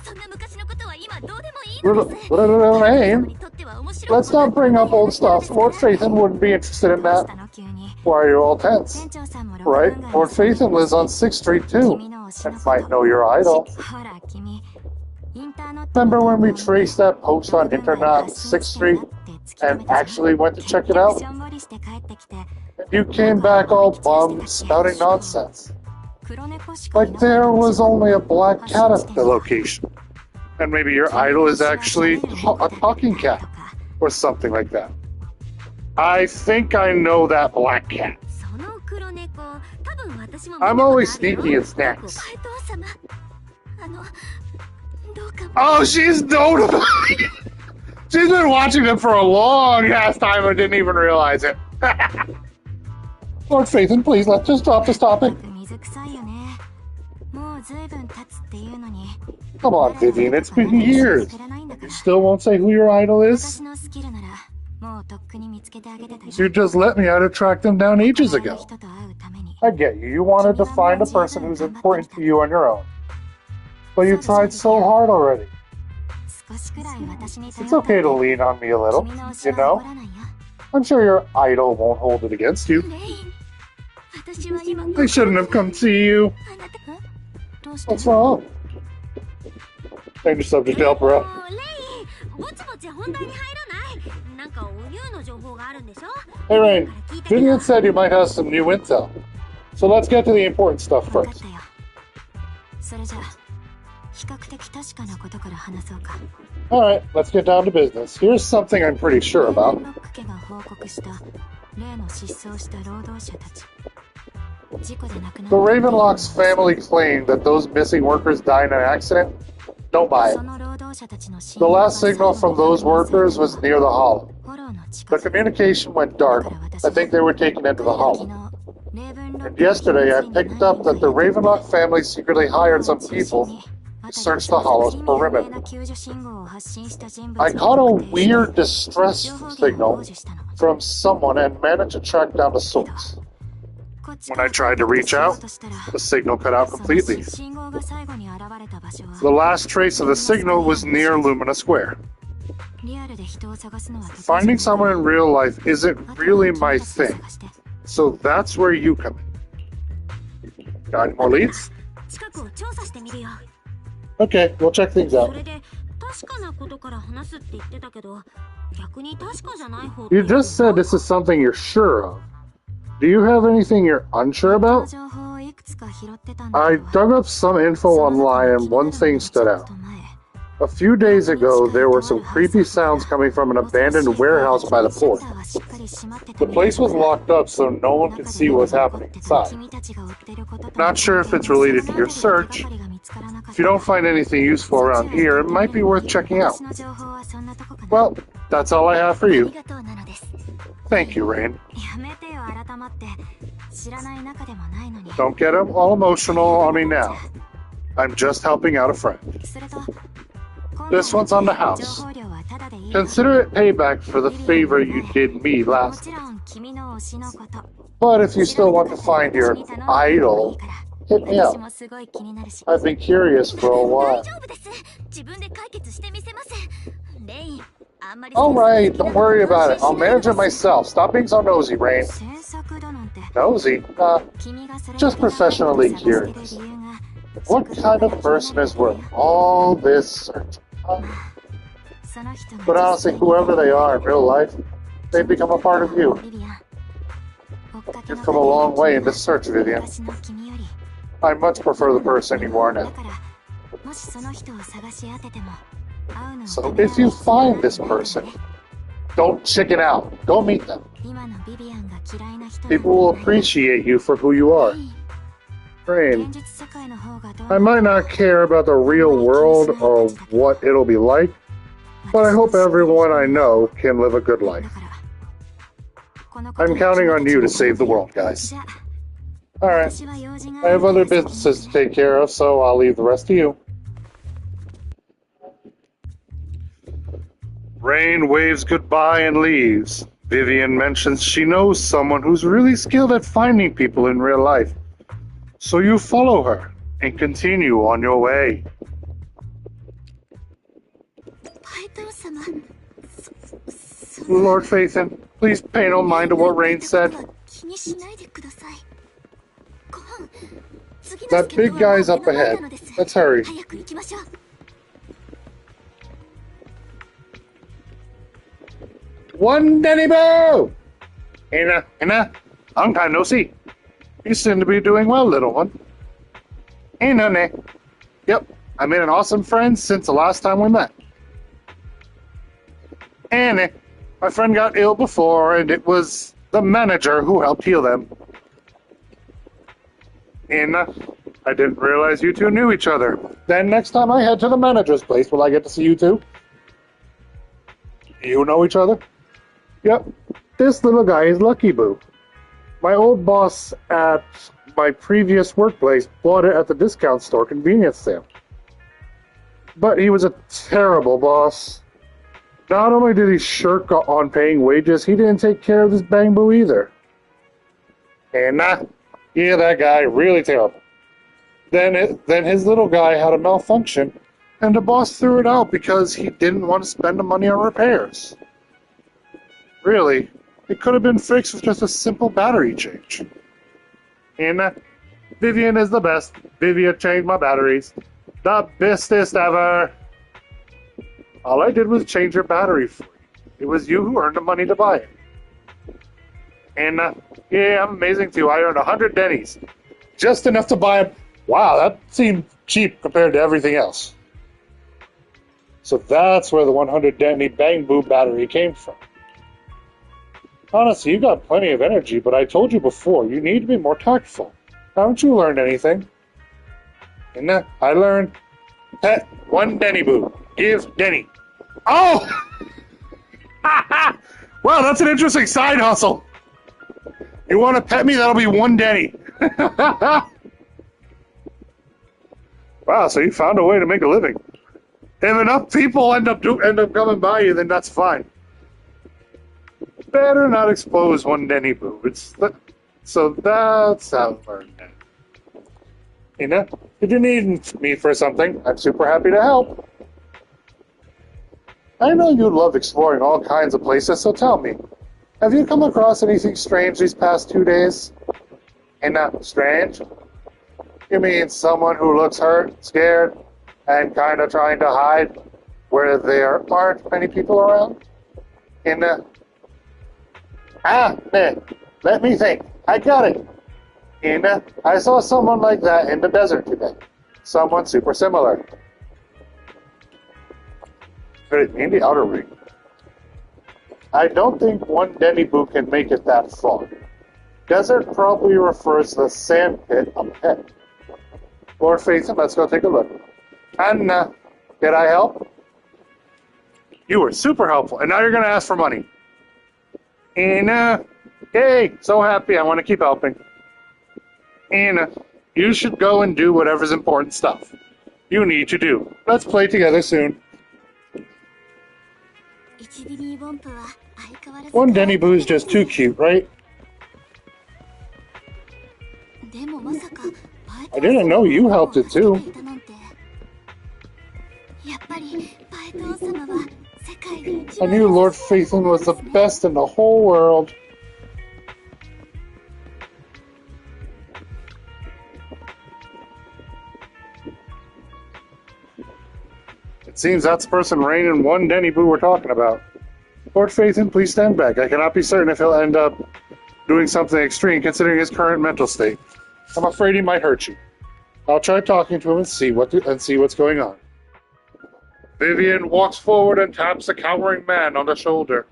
そんな昔のことは今どうでもいいのです Rain? にとっては面白い Let's not bring up old stuff. Lord Phaethon wouldn't be interested in どうし that. たの急に Why are you all tense? 店長さんも Right? Lord Phaethon lives on 6th Street too, 君の推しの and こと might know your idol. ほら君インターネット Remember when we traced that post on internet on 6th Street and actually went to check it out? しょんぼりして帰ってきて You came back all bummed, spouting nonsense. 黒猫しかい Like なかった there was only a black cat at the location. And maybe your idol is actually a talking cat, or something like that. I think I know that black cat. その黒猫多分私も I'm always sneaky in snacks. 怪盗様どうか Oh, she's known about it. She's been watching them for a long ass time and didn't even realize it. Lord Phaethon, please, let's just drop this topic. 水臭いよねもうずいぶん経つっていうのに Come on, Vivian, it's been years. くれないんだか You ら still won't say who your idol is? 私のスキルならもうとっくに見つけてあげてたよ You just let me out to track them down ages あの ago. 人と会うために I get you. You wanted to find a person who's important to you on your own. But you tried so hard already. 少しくらい私に It's okay to lean on me a little, 君の推し you は know? 怒らないよ I'm sure your idol won't hold it against you. レイン私は今 I shouldn't have come to see you. あなたどうして What's wrong? Change the subject to help her out. レインぼちぼち本題に入らないなんかおニューの情報があるんでしょ Hey, Rain. Vivian said you might have some new intel. So let's get to the important stuff 分かっ first. たよそれじゃあ比較的確かなことから話そうか Alright, let's get down to business. Here's something I'm pretty sure ロ about. ック家が報告した例の失踪した労働者たち事故で亡くなっ The Ravenlock's family claimed that those missing workers died in an accident. Don't buy そ it. の労働者たちの The last signal from those workers was near the hollow. フォローの近 The く communication went dark. I think they were taken into the 昨 hollow. 日レーブンロッ And ク yesterday I picked up that the Ravenlock family secretly hired some people to search the hollow's perimeter. I caught a weird distress signal from someone and managed to track down the source. When I tried to reach out, the signal cut out completely. The last trace of the signal was near Lumina Square. Finding someone in real life isn't really my thing, so that's where you come in. Got any more leads? 近くを調査してみるよ Okay, we'll check things そ out. れで確かなことから話すって言ってたけど逆に確かじゃない方 You just said this is something you're sure of. Do you have anything you're unsure about? I dug up some info online and one thing stood out. A few days ago, there were some creepy sounds coming from an abandoned warehouse by the port. The place was locked up so no one could see what was happening inside. Not sure if it's related to your search. If you don't find anything useful around here, it might be worth checking out. Well, that's all I have for you. Thank you, Rain. Don't get all emotional on me now. I'm just helping out a friend. This one's on the house. Consider it payback for the favor you did me last time. But if you still want to find your idol, hit me up. I've been curious for a while. Alright, don't worry about it. I'll manage it myself. Stop being so nosy, Rain. Nosy? Just professionally curious. What kind of person is worth all this search? But honestly, whoever they are in real life, they become a part of you. You've come a long way in this search, Vivian. I much prefer the person you are now. So if you find this person, don't chicken out. Go meet them. People will appreciate you for who you are. Rain, I might not care about the real world or what it'll be like, but I hope everyone I know can live a good life. I'm counting on you to save the world, guys. Alright, I have other businesses to take care of, so I'll leave the rest to you. Rain waves goodbye and leaves. Vivian mentions she knows someone who's really skilled at finding people in real life. So you follow her and continue on your way. Lord Phaethon, please pay no mind to what Rain said. That big guy's up ahead. Let's hurry. One Denny Boo! Anna, long time no see. You seem to be doing well, little one. Anna. Yep, I made an awesome friend since the last time we met. Anna, my friend got ill before, and it was the manager who helped heal them. Anna, I didn't realize you two knew each other. Then next time I head to the manager's place, will I get to see you two? You know each other? Yep, this little guy is Lucky Boo. My old boss at my previous workplace bought it at the discount store convenience sale. But he was a terrible boss. Not only did he shirk on paying wages, he didn't take care of this Bang Boo either. And yeah, that guy, really terrible. Then his little guy had a malfunction, and the boss threw it out because he didn't want to spend the money on repairs. Really, it could have been fixed with just a simple battery change. And Vivian is the best. Vivian changed my batteries. The bestest ever. All I did was change your battery for you. It was you who earned the money to buy it. And yeah, I'm amazing too. I earned 100 Denny's. Just enough to buy it. Wow, that seemed cheap compared to everything else. So that's where the 100 Denny Bang Boo battery came from. Honestly, you got plenty of energy, but I told you before, you need to be more tactful. Haven't you learned anything? And I learned, pet one Denny Boo. Give Denny. Oh! Well, that's an interesting side hustle. You want to pet me? That'll be one Denny. Wow, so you found a way to make a living. If enough people end up coming by you, then that's fine. Better not expose one Denny Boo. So that's how I learned that. Ina, if you need me for something, I'm super happy to help. I know you love exploring all kinds of places, so tell me, have you come across anything strange these past 2 days? Ina, strange? You mean someone who looks hurt, scared, and kind of trying to hide where there aren't many people around? Ina, let me think. I got it. Ina, I saw someone like that in the desert today. Someone super similar. In the outer ring. I don't think one Denny Boo can make it that far. Desert probably refers to the sand pit up ahead. Lord Phaethon, let's go take a look. And, did I help? You were super helpful, and now you're going to ask for money. And, hey, so happy, I want to keep helping. And, you should go and do whatever's important stuff you need to do. Let's play together soon. One Denny Boo is just too cute, right? I didn't know you helped it too. I knew Lord Phaethon was the best in the whole world. It seems that's the person Rain and one Denny Boo were talking about. Lord Phaethon, please stand back. I cannot be certain if he'll end up doing something extreme considering his current mental state. I'm afraid he might hurt you. I'll try talking to him and see what's going on. Vivian walks forward and taps the cowering man on the shoulder.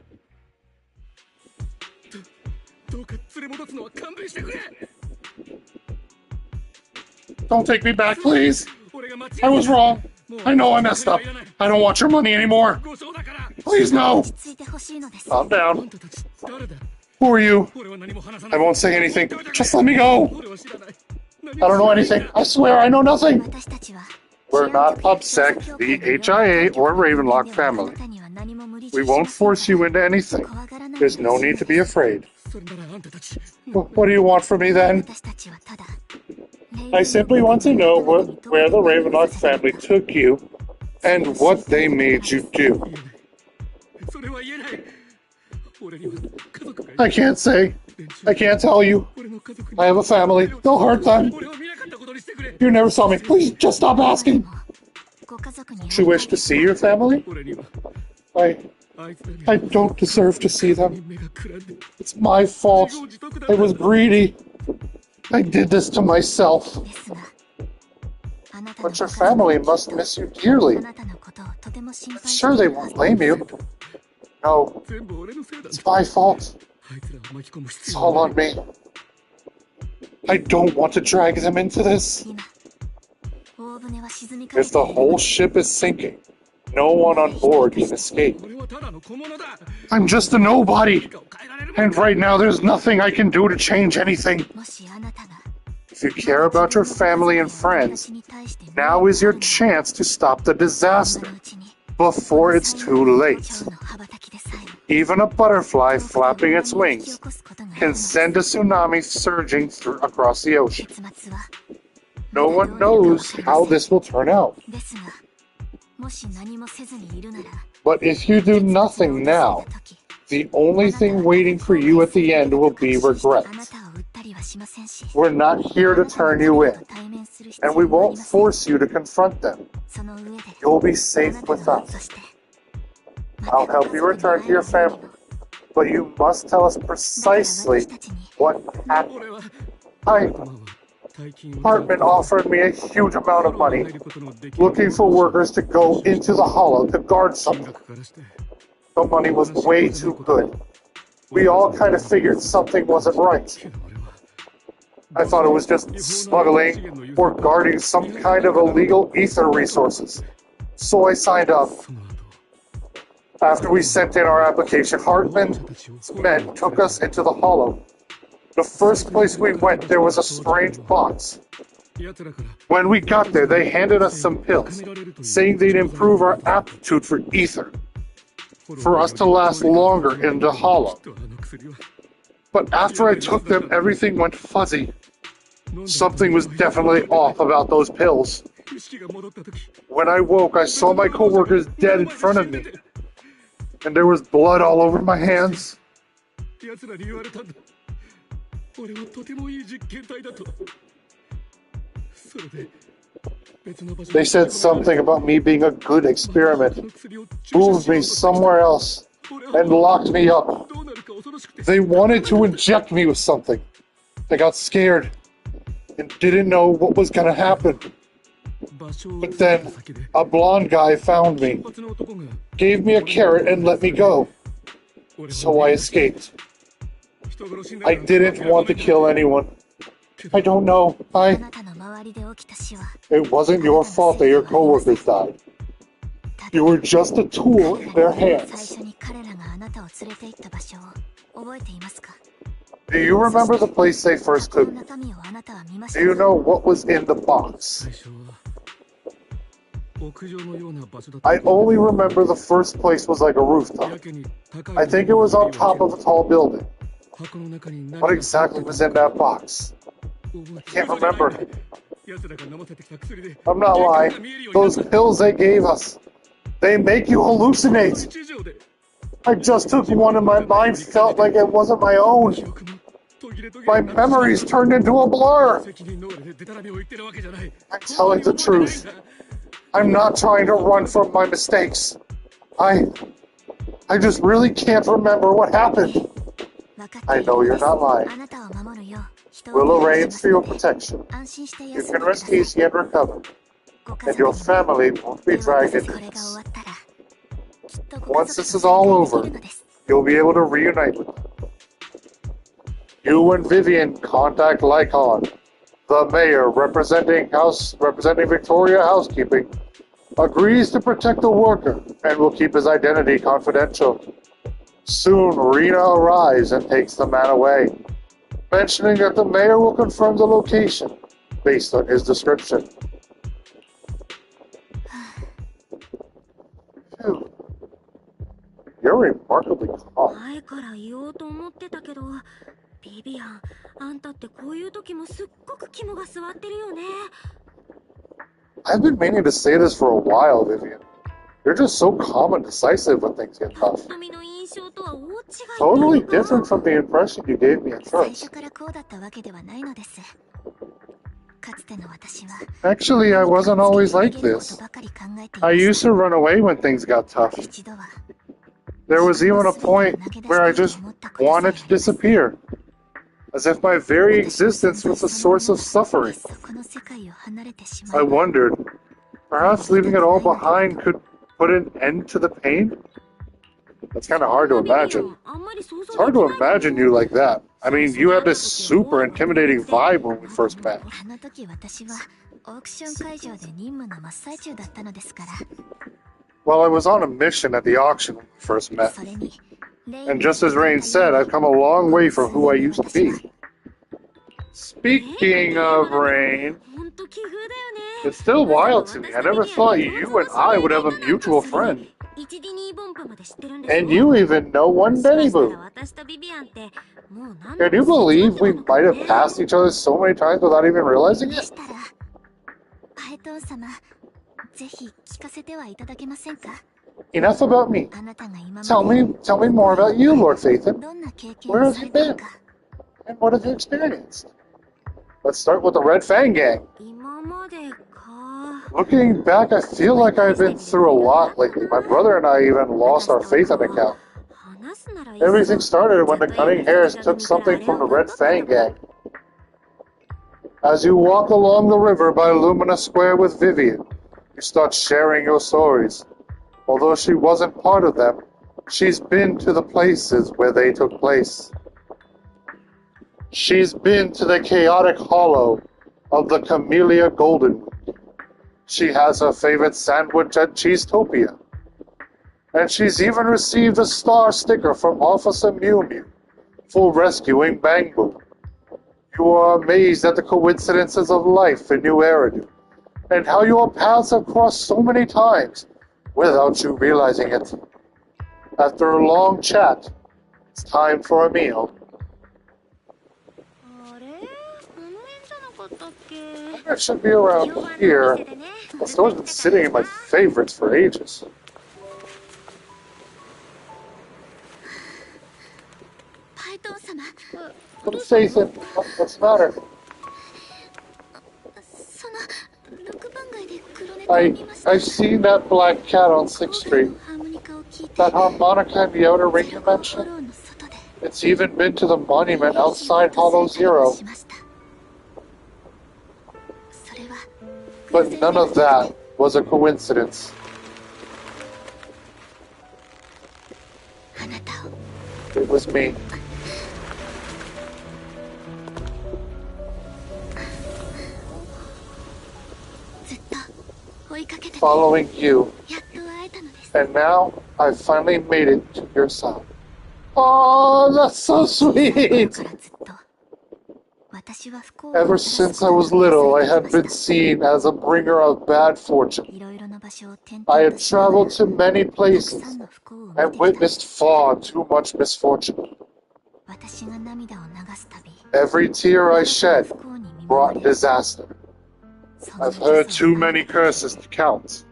Don't take me back, please. I was wrong. I know I messed up. I don't want your money anymore. Please, no. Calm down. Who are you? I won't say anything. Just let me go. I don't know anything. I swear I know nothing. We're not PubSec, the HIA, or Ravenlock family. We won't force you into anything. There's no need to be afraid. What do you want from me then? I simply want to know where the Ravenlock family took you and what they made you do. I can't say. I can't tell you. I have a family. They'll hurt them. You never saw me. Please, just stop asking. Do you wish to see your family? I don't deserve to see them. It's my fault. I was greedy. I did this to myself. But your family must miss you dearly. I'm sure they won't blame you. No, it's my fault. It's all on me. I don't want to drag them into this. If the whole ship is sinking, no one on board can escape. I'm just a nobody. And right now there's nothing I can do to change anything. If you care about your family and friends, now is your chance to stop the disaster before it's too late. Even a butterfly flapping its wings can send a tsunami surging across the ocean. No one knows how this will turn out. But if you do nothing now, the only thing waiting for you at the end will be regret. We're not here to turn you in, and we won't force you to confront them. You'll be safe with us. I'll help you return to your family, but you must tell us precisely what happened. Hartman offered me a huge amount of money, looking for workers to go into the hollow to guard something. The money was way too good. We all kind of figured something wasn't right. I thought it was just smuggling or guarding some kind of illegal ether resources. So I signed up. After we sent in our application, Hartman's men took us into the hollow. The first place we went, there was a strange box. When we got there, they handed us some pills, saying they'd improve our aptitude for ether, for us to last longer in the hollow. But after I took them, everything went fuzzy. Something was definitely off about those pills. When I woke, I saw my coworkers dead in front of me, and there was blood all over my hands. They said something about me being a good experiment, moved me somewhere else, and locked me up. They wanted to inject me with something. I got scared and didn't know what was going to happen. But then a blonde guy found me, gave me a carrot and let me go. So I escaped. I didn't want to kill anyone. I don't know. It wasn't your fault that your coworkers died. You were just a tool in their hands. Do you remember the place they first took you? Do you know what was in the box? I only remember the first place was like a rooftop. I think it was on top of a tall building. What exactly was in that box? I can't remember. I'm not lying. Those pills they gave us, they make you hallucinate. I just took one and my mind felt like it wasn't my own. My memories turned into a blur. I'm telling the truth. I'm not trying to run from my mistakes. I just really can't remember what happened. I know you're not lying. We'll arrange for your protection. You can rest easy and recover. And your family won't be dragged into this. Once this is all over, you'll be able to reunite with them. You and Vivian contact Lycon. The mayor, representing Victoria Housekeeping, agrees to protect the worker and will keep his identity confidential. Soon, Rena arrives and takes the man away, mentioning that the mayor will confirm the location based on his description. Phew. You're remarkably calm. 前から言おうと思ってたけど、ビビアン、あんたってこういう時もすっごく肝が据わってるよね。I've been meaning to say this for a while, Vivian. You're just so calm and decisive when things get tough. 瞳の印象とは大違い。Totally different from the impression you gave me at 最 first. 初からこうだったわけではないのです。かつての私は Actually, I wasn't always like 逃げること this. ばかり考えてい I ま used した。 to run away when things got tough. 一度は There was even a point where I just wanted to disappear, as if my very existence was a source of suffering. そこの世界を離れてしま I い wondered, perhaps leaving it all behind could put an end to the pain? That's kind of hard to imagine. It's hard to imagine you like that. I mean, you had this super intimidating vibe when we first met. あの時私はオークション会場で任務の真っ最中だったのですから。 Well, I was on a mission at the auction when we first met. それに And just as Rain said, I've come a long way from who I used to be. Speaking of Rain, 本当奇遇だよね。 it's still wild to me. I never thought you and I would have a mutual friend. 一時にボンパまで知ってるんですよ。 And you even know one Denny そ Boo. したら私とビビアンってもう何 Can you believe we might have passed each other so many times without even realizing で it? したらパエトン様ぜひ聞かせてはいただけませんか。 Enough about me. あなたが今まで Tell me more about you, Lord Phaethon. どんな経験 Where を have さ you れたの been? か。 And what have you experienced? Let's start with the Red Fang Gang. 今までか。 Looking back, I feel like I've been through a lot lately. My brother and I even lost our Phaethon account. 話すならいいさ。 Everything started when the Cunning Hares took something from the Red Fang Gang. As you walk along the river by Lumina Square with Vivian, you start sharing your stories. Although she wasn't part of them, she's been to the places where they took place. She's been to the chaotic hollow of the Camellia Golden Week. She has her favorite sandwich at Cheesetopia. And she's even received a star sticker from Officer Mew Mew for rescuing Bang Boom. You are amazed at the coincidences of life in New Eridu, and how your paths have crossed so many times without you realizing it. After a long chat, it's time for a meal. あれこの辺じゃなかったっけ。 It should be around here. The store's been sitting in my favorites for ages. パエトン様 Little Phaethon, what's the matter? その6番街で黒猫を見ました。 I've seen that black cat on 6th Street. ハーモニカを聞いて That harmonica in the outer ring you フォ mentioned? ローの外で It's even been to the monument outside Hollow Zero. しました。それは But none of that was a coincidence. あなたを It was me. ずっと追いかけてて Following you. やっと会えたのです。 And now I've finally made it to your side. Oh, that's so だ sweet! からずっと私は不幸を Ever since I was little, I had been seen as a bringer of bad fortune. いろいろな場所を転 I 々 had としながら traveled to many たく places さんの不幸を見 and てきた。 witnessed far too much misfortune. 私が涙を流すたび Every tear I あなたの shed 不幸に見舞わ brought れ disaster. その I've heard 自 too many curses to count.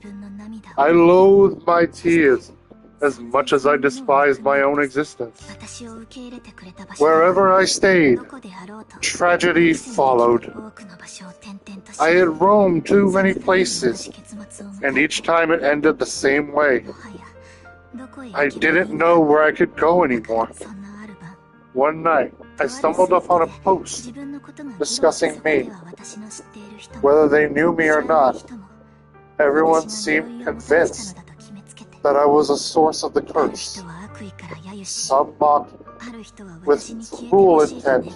分の涙を I loathed my tears as much as I despised my own existence. 私を受け入れてくれた場所 Wherever I stayed, どこであろうと tragedy followed. 多くの場所を転々とし I had roamed too many 同 places, じ結末を迎 and え each time it ended the same way. もはやどこへ I 行けばいい didn't んだ know where I could go anymore. そんなある晩 One night, I stumbled upon a 自 post, 分のことが discussing そこで me. は私の知っている人も Whether they knew me or 知らない not, 人も everyone 私が seemed 呪いをもたらした convinced のだと決めつけて that I was a source of the ある curse. 人は悪意から揶揄し Some mocked, ある人は with 私に消えて cruel ほしいと願 intent. い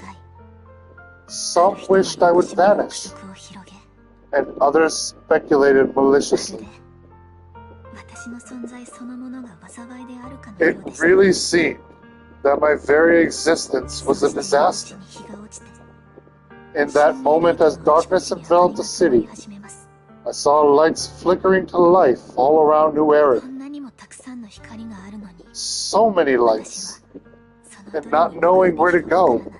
some wished I would vanish, を広げ and others speculated まる maliciously. で私の存在そのものが災いであるかの It ようでした really seemed that my very existence was a そして今のうち disaster. に日が落ちて In that moment, as darkness enveloped the city, I saw lights flickering to life all around New こ Era. んなにもたくさんの光があるのに So many 私 lights. はその And どれ not に knowing 向 where か to っていいかわ go, からない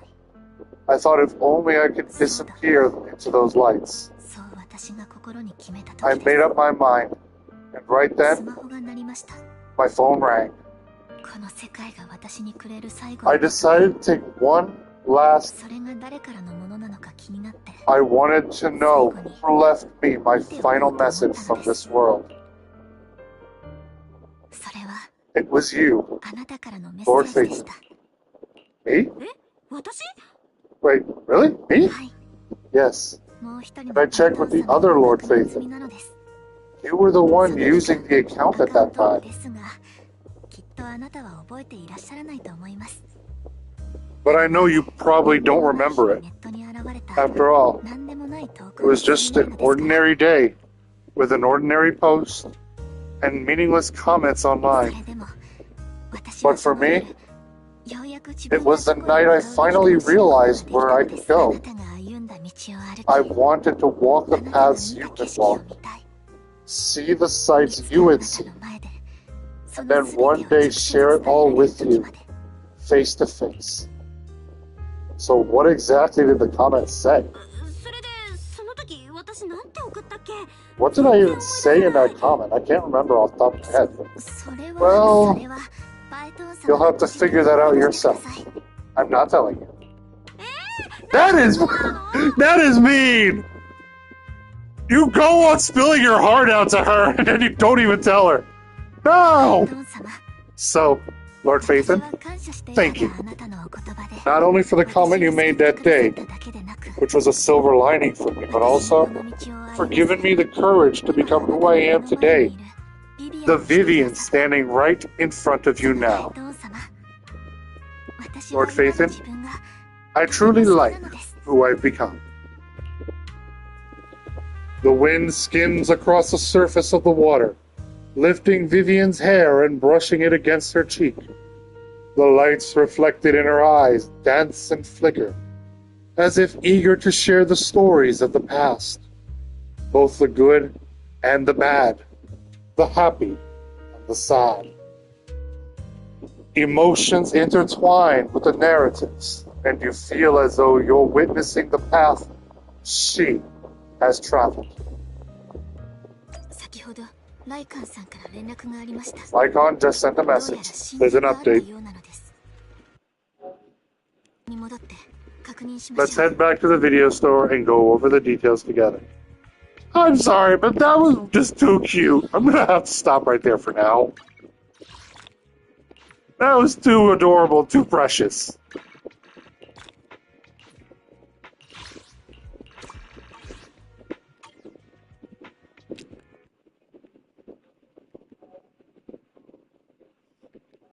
I thought if only I could disappear into those lights. そう私が心に決めた I 時で made up my mind, and right すス then, マホが鳴りました my phone rang. この世界が私にくれる最後 I の decided to take one last. それが誰からのものなのか気になって I wanted to know who left me my final message from this world. それは It was you. あなたからのメッセージでした Me? 私 Wait, really? Me? はい Yes. もう一人 And I checked with the other Lord 確認 Faithful. 済みなのです You were the one using the account ア at カウン that ト time. ですがきっとあなたは覚えていらっしゃらないと思います But I know you probably don't remember it. ネットに現れた After all, 何でもない投稿 it was just an ordinary day with an ordinary post and meaningless comments そ online. れでも私は But for me, ようやく自 it 分が was the どこへ night I 向かう finally べきかを知ることがで realized きた where の I で could すあ go. なたが歩んだ道を歩き I wanted to walk あ the なたが paths 見 you た景 had 色を walked, 見たい see the い sights つか you あ had なた seen, の前でそ and の then 全てを one 直 day 接 share 伝 it え all られる with 日ま you, で face to face. So what exactly did the comments say? それでその時私なんて送ったっけ What did I even say in that comment? I can't remember off the top of my head. それ Well, はそれはバイトン様 You'll have to が figure that out yourself. I'm not telling you. That is mean! You go on spilling your heart out to her and then you don't even tell her. バイ No! トン様 So, Lord 私 Phaethon, は感謝してい thank た you. があなたのお言葉で Not only for the comment you made that day, 私を救ってくださっただけでなく which was a silver lining for me, but also for giving me the courage to become who I am today, the Vivian standing right in front of you now. Lord Phaethon, I truly like who I've become. The wind skims across the surface of the water, lifting Vivian's hair and brushing it against her cheek. The lights reflected in her eyes dance and flicker, as if eager to share the stories of the past, both the good and the bad, the happy and the sad. Emotions intertwine with the narratives, and you feel as though you're witnessing the path she has traveled. 先ほどライカンさんから連絡がありました。 Icon just sent a どうやら message. 進 There's 展 an があった update. ようなのです。に戻って確認しま Let's しょう。 head back to the video store and go over the details together. I'm sorry, but that was just too cute. I'm gonna have to stop right there for now. That was too adorable, too precious.